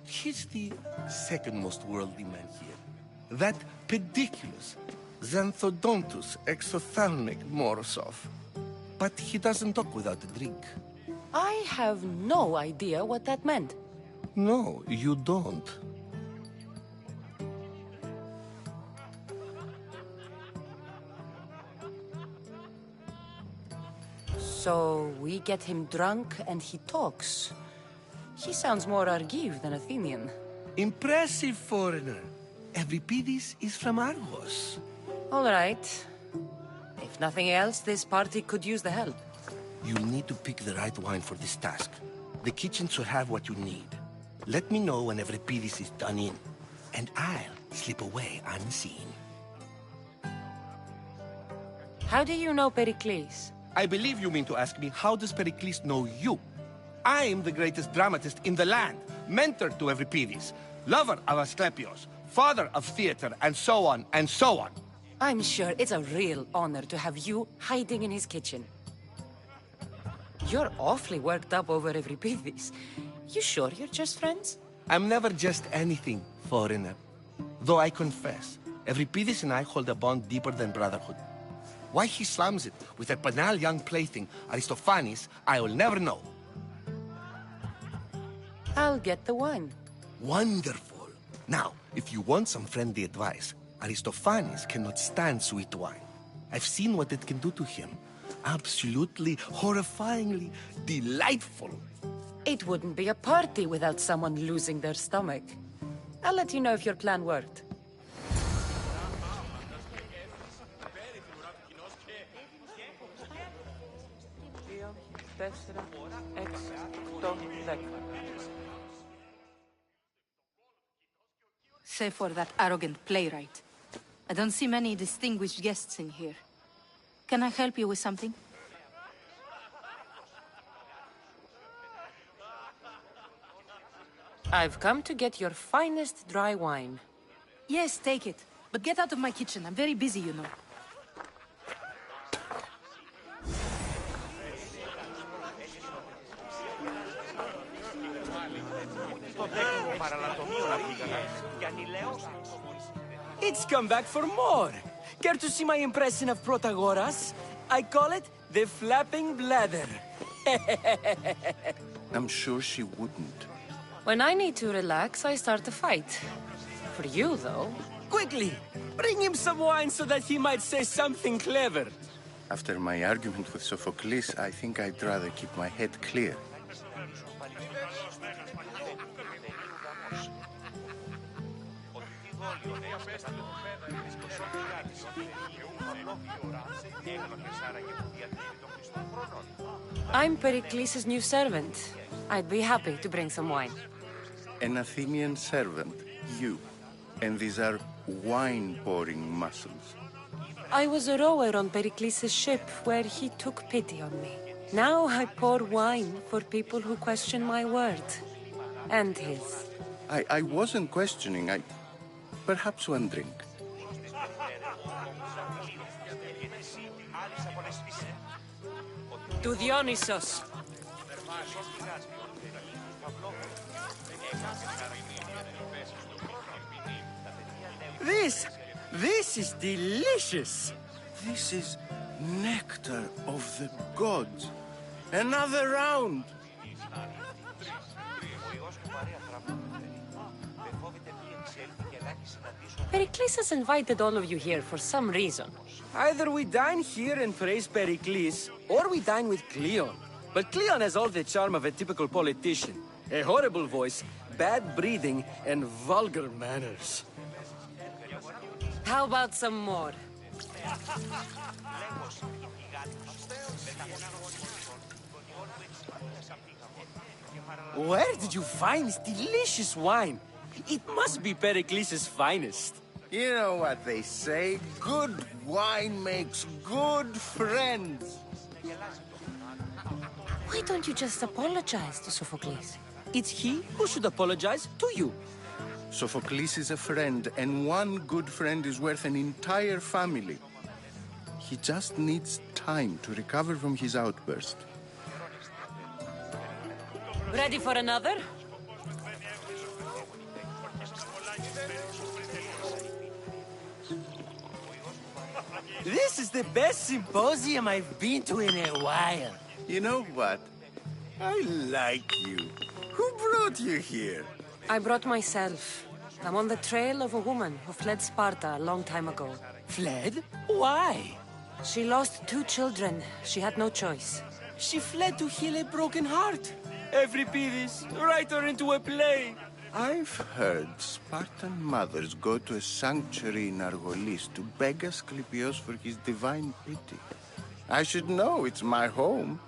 He's the second most worldly man here. That pediculous, xanthodontus exophthalmic Morosov. But he doesn't talk without a drink. I have no idea what that meant. No, you don't. So we get him drunk and he talks. He sounds more Argive than Athenian. Impressive, foreigner. Euripides is from Argos. All right. If nothing else, this party could use the help. You need to pick the right wine for this task. The kitchen should have what you need. Let me know when Euripides is done in, and I'll slip away unseen. How do you know Pericles? I believe you mean to ask me, how does Pericles know you? I'm the greatest dramatist in the land, mentor to Euripides, lover of Asclepios, father of theater, and so on, and so on. I'm sure it's a real honor to have you hiding in his kitchen. You're awfully worked up over Euripides. You sure you're just friends? I'm never just anything, foreigner. Though I confess, Euripides and I hold a bond deeper than brotherhood. Why he slams it with a banal young plaything, Aristophanes, I will never know. I'll get the wine. Wonderful. Now, if you want some friendly advice, Aristophanes cannot stand sweet wine. I've seen what it can do to him. Absolutely, horrifyingly delightful. It wouldn't be a party without someone losing their stomach. I'll let you know if your plan worked. Save for that arrogant playwright. I don't see many distinguished guests in here. Can I help you with something? I've come to get your finest dry wine. Yes, take it. But get out of my kitchen. I'm very busy, you know. It's come back for more. Care to see my impression of Protagoras? I call it the flapping bladder. I'm sure she wouldn't. When I need to relax, I start a fight. For you, though. Quickly, bring him some wine so that he might say something clever. After my argument with Sophocles, I think I'd rather keep my head clear. I'm Pericles' new servant. I'd be happy to bring some wine. An Athenian servant, you. And these are wine-pouring muscles. I was a rower on Pericles' ship where he took pity on me. Now I pour wine for people who question my word. And his. I wasn't questioning. Perhaps one drink. To Dionysos. This is delicious. This is nectar of the gods. Another round. Pericles has invited all of you here for some reason. Either we dine here and praise Pericles, or we dine with Cleon. But Cleon has all the charm of a typical politician. A horrible voice, bad breeding, and vulgar manners. How about some more? Where did you find this delicious wine? It must be Pericles' finest. You know what they say, good wine makes good friends. Why don't you just apologize to Sophocles? It's he who should apologize to you. Sophocles is a friend, and one good friend is worth an entire family. He just needs time to recover from his outburst. Ready for another? This is the best symposium I've been to in a while. You know what? I like you. Who brought you here? I brought myself. I'm on the trail of a woman who fled Sparta a long time ago. Fled? Why? She lost 2 children. She had no choice. She fled to heal a broken heart. Euripides, write her into a play. I've heard Spartan mothers go to a sanctuary in Argolis to beg Asclepios for his divine pity. I should know, it's my home.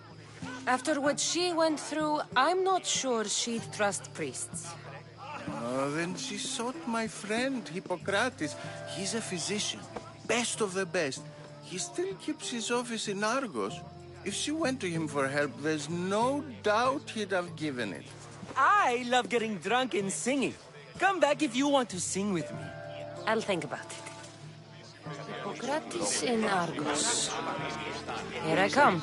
After what she went through, I'm not sure she'd trust priests. Oh, then she sought my friend, Hippocrates. He's a physician, best of the best. He still keeps his office in Argos. If she went to him for help, there's no doubt he'd have given it. I love getting drunk and singing. Come back if you want to sing with me. I'll think about it. Hippocrates in Argos. Here I come.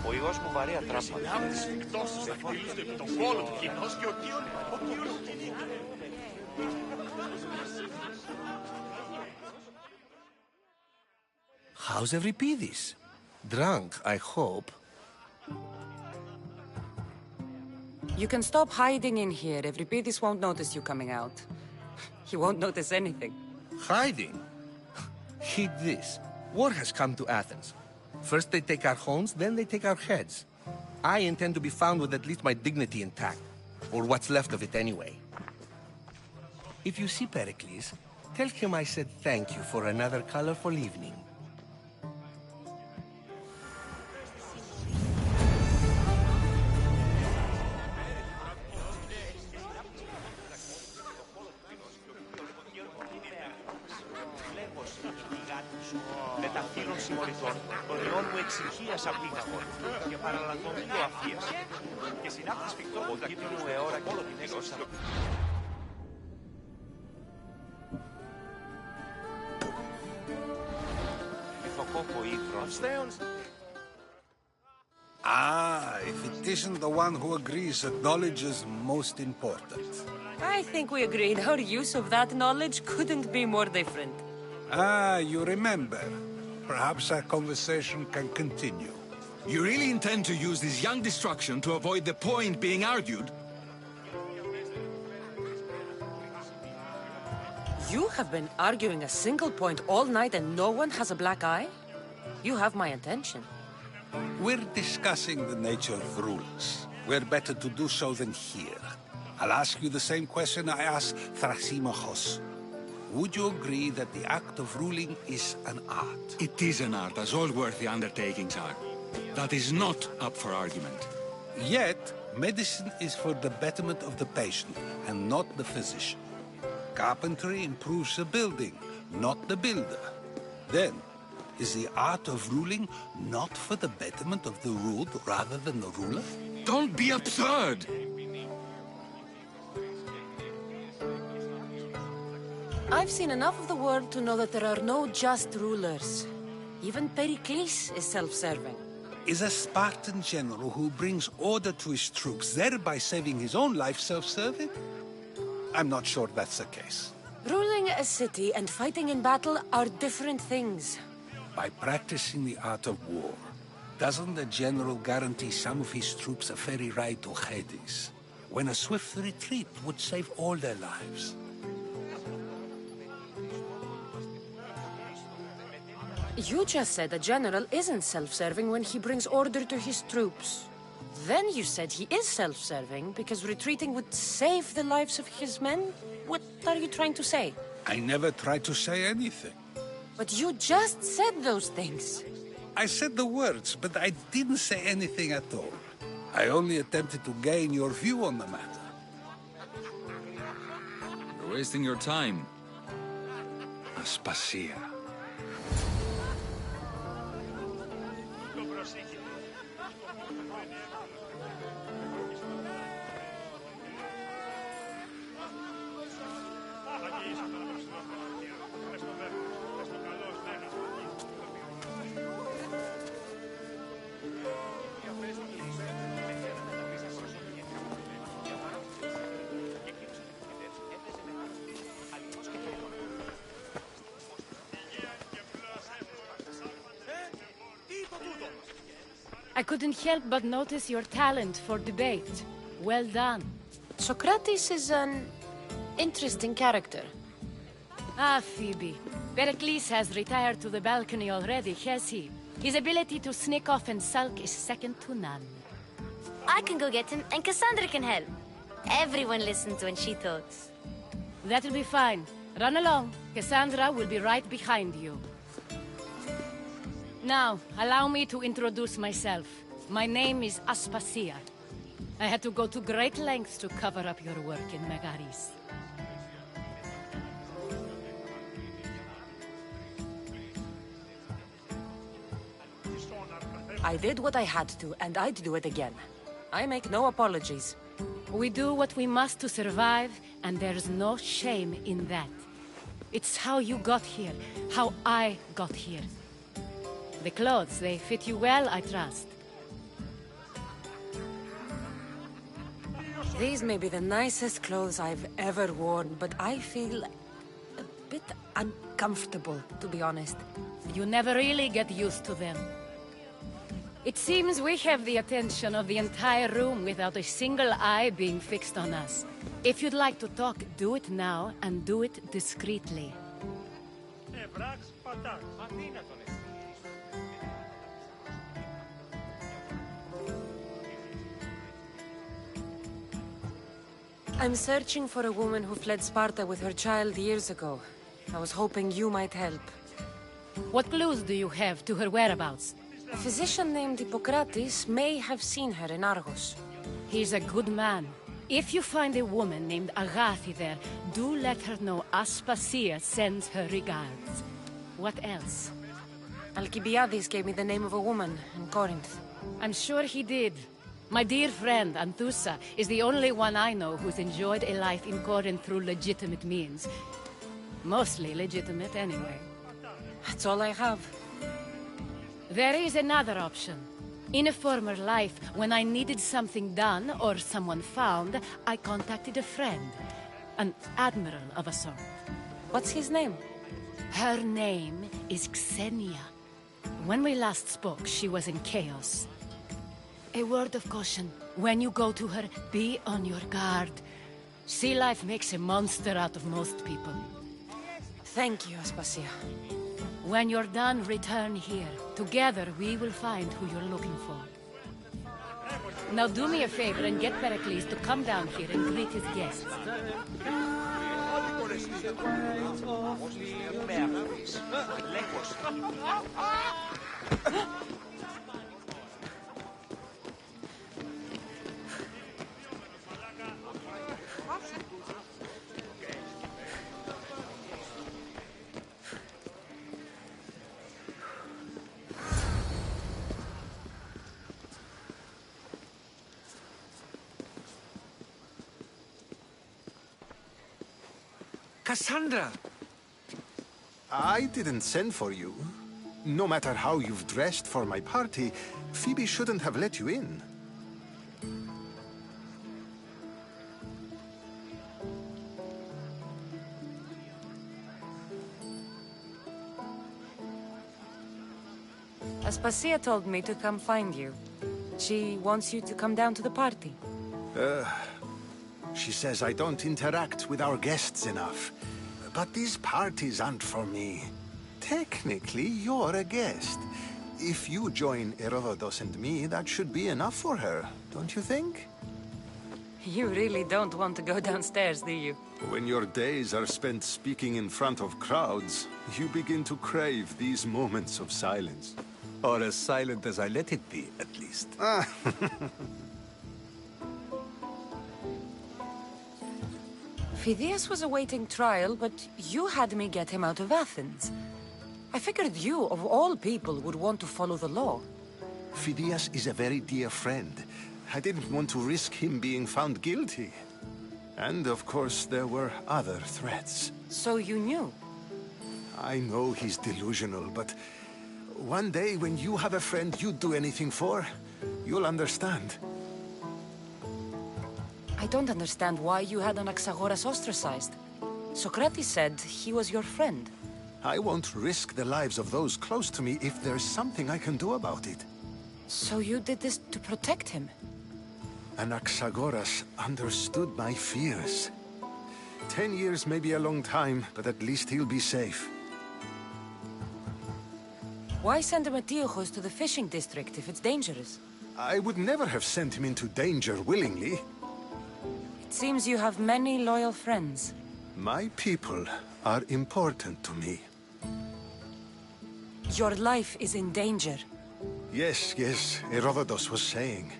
Ο ιός μου βαρέα τράπα. How's Euripides? Drunk, I hope. You can stop hiding in here. Euripides won't notice you coming out. He won't notice anything. Hiding? Heed this. War has come to Athens. First they take our homes, then they take our heads. I intend to be found with at least my dignity intact. Or what's left of it anyway. If you see Pericles, tell him I said thank you for another colorful evening. Μεταφύλων συμμοριτών, τον ιόν μου εξηγίας απήγαγον και παραλατωμήλο αφίας. Και συνάπτης φυκτό ο κύπνου μου εώρα και όλο την έγωσα. Ηθοκόκο ύφρον. If it isn't the one who agrees that knowledge is most important. I think we agreed our use of that knowledge couldn't be more different. You remember. Perhaps our conversation can continue. You really intend to use this young destruction to avoid the point being argued? You have been arguing a single point all night and no one has a black eye? You have my attention. We're discussing the nature of rulers. We're better to do so than here. I'll ask you the same question I asked Thrasymachos. Would you agree that the act of ruling is an art? It is an art, as all worthy undertakings are. That is not up for argument. Yet, medicine is for the betterment of the patient and not the physician. Carpentry improves the building, not the builder. Then, is the art of ruling not for the betterment of the ruled rather than the ruler? Don't be absurd! I've seen enough of the world to know that there are no just rulers. Even Pericles is self-serving. Is a Spartan general who brings order to his troops, thereby saving his own life, self-serving? I'm not sure that's the case. Ruling a city and fighting in battle are different things. By practicing the art of war, doesn't the general guarantee some of his troops a ferry ride to Hades, when a swift retreat would save all their lives? You just said a general isn't self-serving when he brings order to his troops. Then you said he is self-serving because retreating would save the lives of his men? What are you trying to say? I never tried to say anything. But you just said those things. I said the words, but I didn't say anything at all. I only attempted to gain your view on the matter. You're wasting your time. Aspasia. I couldn't help but notice your talent for debate. Well done. Socrates is an interesting character. Ah, Phoebe. Pericles has retired to the balcony already, has he? His ability to sneak off and sulk is second to none. I can go get him, and Cassandra can help. Everyone listens when she talks. That'll be fine. Run along. Cassandra will be right behind you. Now, allow me to introduce myself. My name is Aspasia. I had to go to great lengths to cover up your work in Megaris. I did what I had to, and I'd do it again. I make no apologies. We do what we must to survive, and there's no shame in that. It's how you got here, how I got here. The clothes, they fit you well, I trust. These may be the nicest clothes I've ever worn, but I feel a bit uncomfortable, to be honest. You never really get used to them. It seems we have the attention of the entire room without a single eye being fixed on us. If you'd like to talk, do it now, and do it discreetly. I'm searching for a woman who fled Sparta with her child years ago. I was hoping you might help. What clues do you have to her whereabouts? A physician named Hippocrates may have seen her in Argos. He's a good man. If you find a woman named Agathi there, do let her know Aspasia sends her regards. What else? Alcibiades gave me the name of a woman in Corinth. I'm sure he did. My dear friend, Anthusa, is the only one I know who's enjoyed a life in Corinth through legitimate means. Mostly legitimate, anyway. That's all I have. There is another option. In a former life, when I needed something done or someone found, I contacted a friend. An admiral of a sort. What's his name? Her name is Xenia. When we last spoke, she was in chaos. A word of caution. When you go to her, be on your guard. Sea life makes a monster out of most people. Thank you, Aspasia. When you're done, return here. Together, we will find who you're looking for. Now do me a favor and get Pericles to come down here and greet his guests. Cassandra! I didn't send for you. No matter how you've dressed for my party, Phoebe shouldn't have let you in. Aspasia told me to come find you. She wants you to come down to the party. She says I don't interact with our guests enough. But these parties aren't for me. Technically, you're a guest. If you join Herodotus and me, that should be enough for her, don't you think? You really don't want to go downstairs, do you? When your days are spent speaking in front of crowds, you begin to crave these moments of silence. Or as silent as I let it be, at least. Phidias was awaiting trial, but you had me get him out of Athens. I figured you, of all people, would want to follow the law. Phidias is a very dear friend. I didn't want to risk him being found guilty. And of course, there were other threats. So you knew? I know he's delusional, but one day when you have a friend you'd do anything for, you'll understand. I don't understand why you had Anaxagoras ostracized. Socrates said he was your friend. I won't risk the lives of those close to me if there's something I can do about it. So you did this to protect him? Anaxagoras understood my fears. 10 years may be a long time, but at least he'll be safe. Why send Emetiochos to the fishing district if it's dangerous? I would never have sent him into danger willingly. It seems you have many loyal friends. My people are important to me. Your life is in danger. Yes, Herodotus was saying.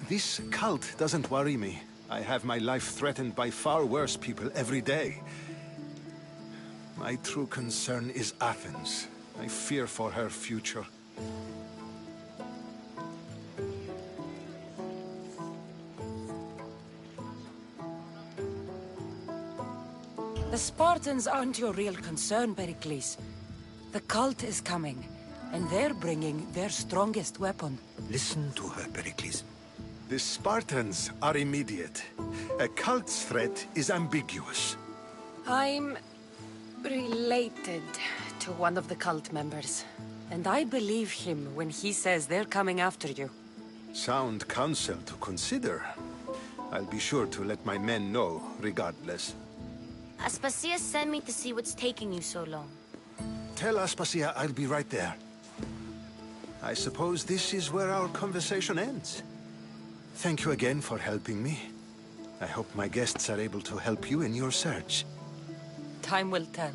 This cult doesn't worry me. I have my life threatened by far worse people every day. My true concern is Athens. I fear for her future. The Spartans aren't your real concern, Pericles. The cult is coming, and they're bringing their strongest weapon. Listen to her, Pericles. The Spartans are immediate. A cult's threat is ambiguous. I'm related to one of the cult members, and I believe him when he says they're coming after you. Sound counsel to consider. I'll be sure to let my men know, regardless. Aspasia sent me to see what's taking you so long. Tell Aspasia I'll be right there. I suppose this is where our conversation ends. Thank you again for helping me. I hope my guests are able to help you in your search. Time will tell.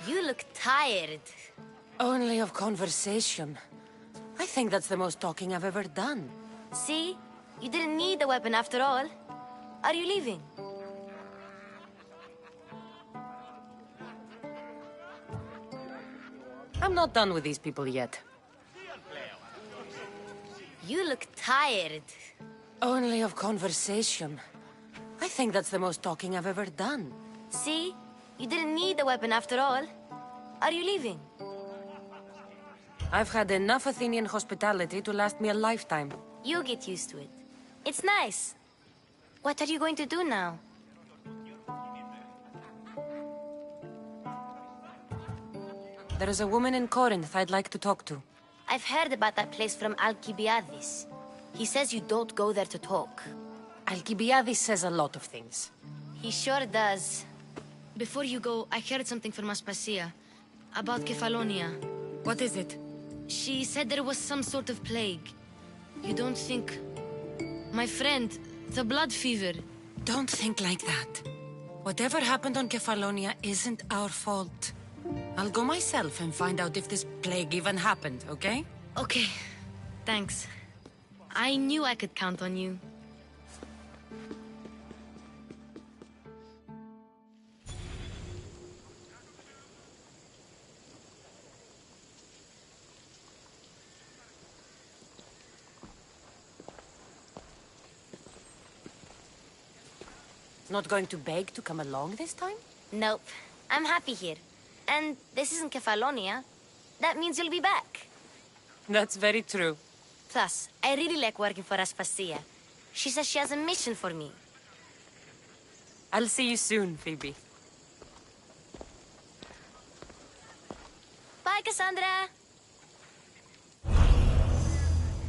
You look tired. Only of conversation. I think that's the most talking I've ever done. See? You didn't need the weapon after all. Are you leaving? I'm not done with these people yet. You look tired. Only of conversation. I think that's the most talking I've ever done. See? You didn't need the weapon after all. Are you leaving? I've had enough Athenian hospitality to last me a lifetime. You get used to it. It's nice. What are you going to do now? There is a woman in Corinth I'd like to talk to. I've heard about that place from Alcibiades. He says you don't go there to talk. Alcibiades says a lot of things. He sure does. Before you go, I heard something from Aspasia. About Kefalonia. What is it? She said there was some sort of plague. You don't think... My friend, the blood fever. Don't think like that. Whatever happened on Kefalonia isn't our fault. I'll go myself and find out if this plague even happened, okay? Okay. Thanks. I knew I could count on you. Not going to beg to come along this time? Nope. I'm happy here. And this isn't Kefalonia. That means you'll be back. That's very true. Plus, I really like working for Aspasia. She says she has a mission for me. I'll see you soon, Phoebe. Cassandra.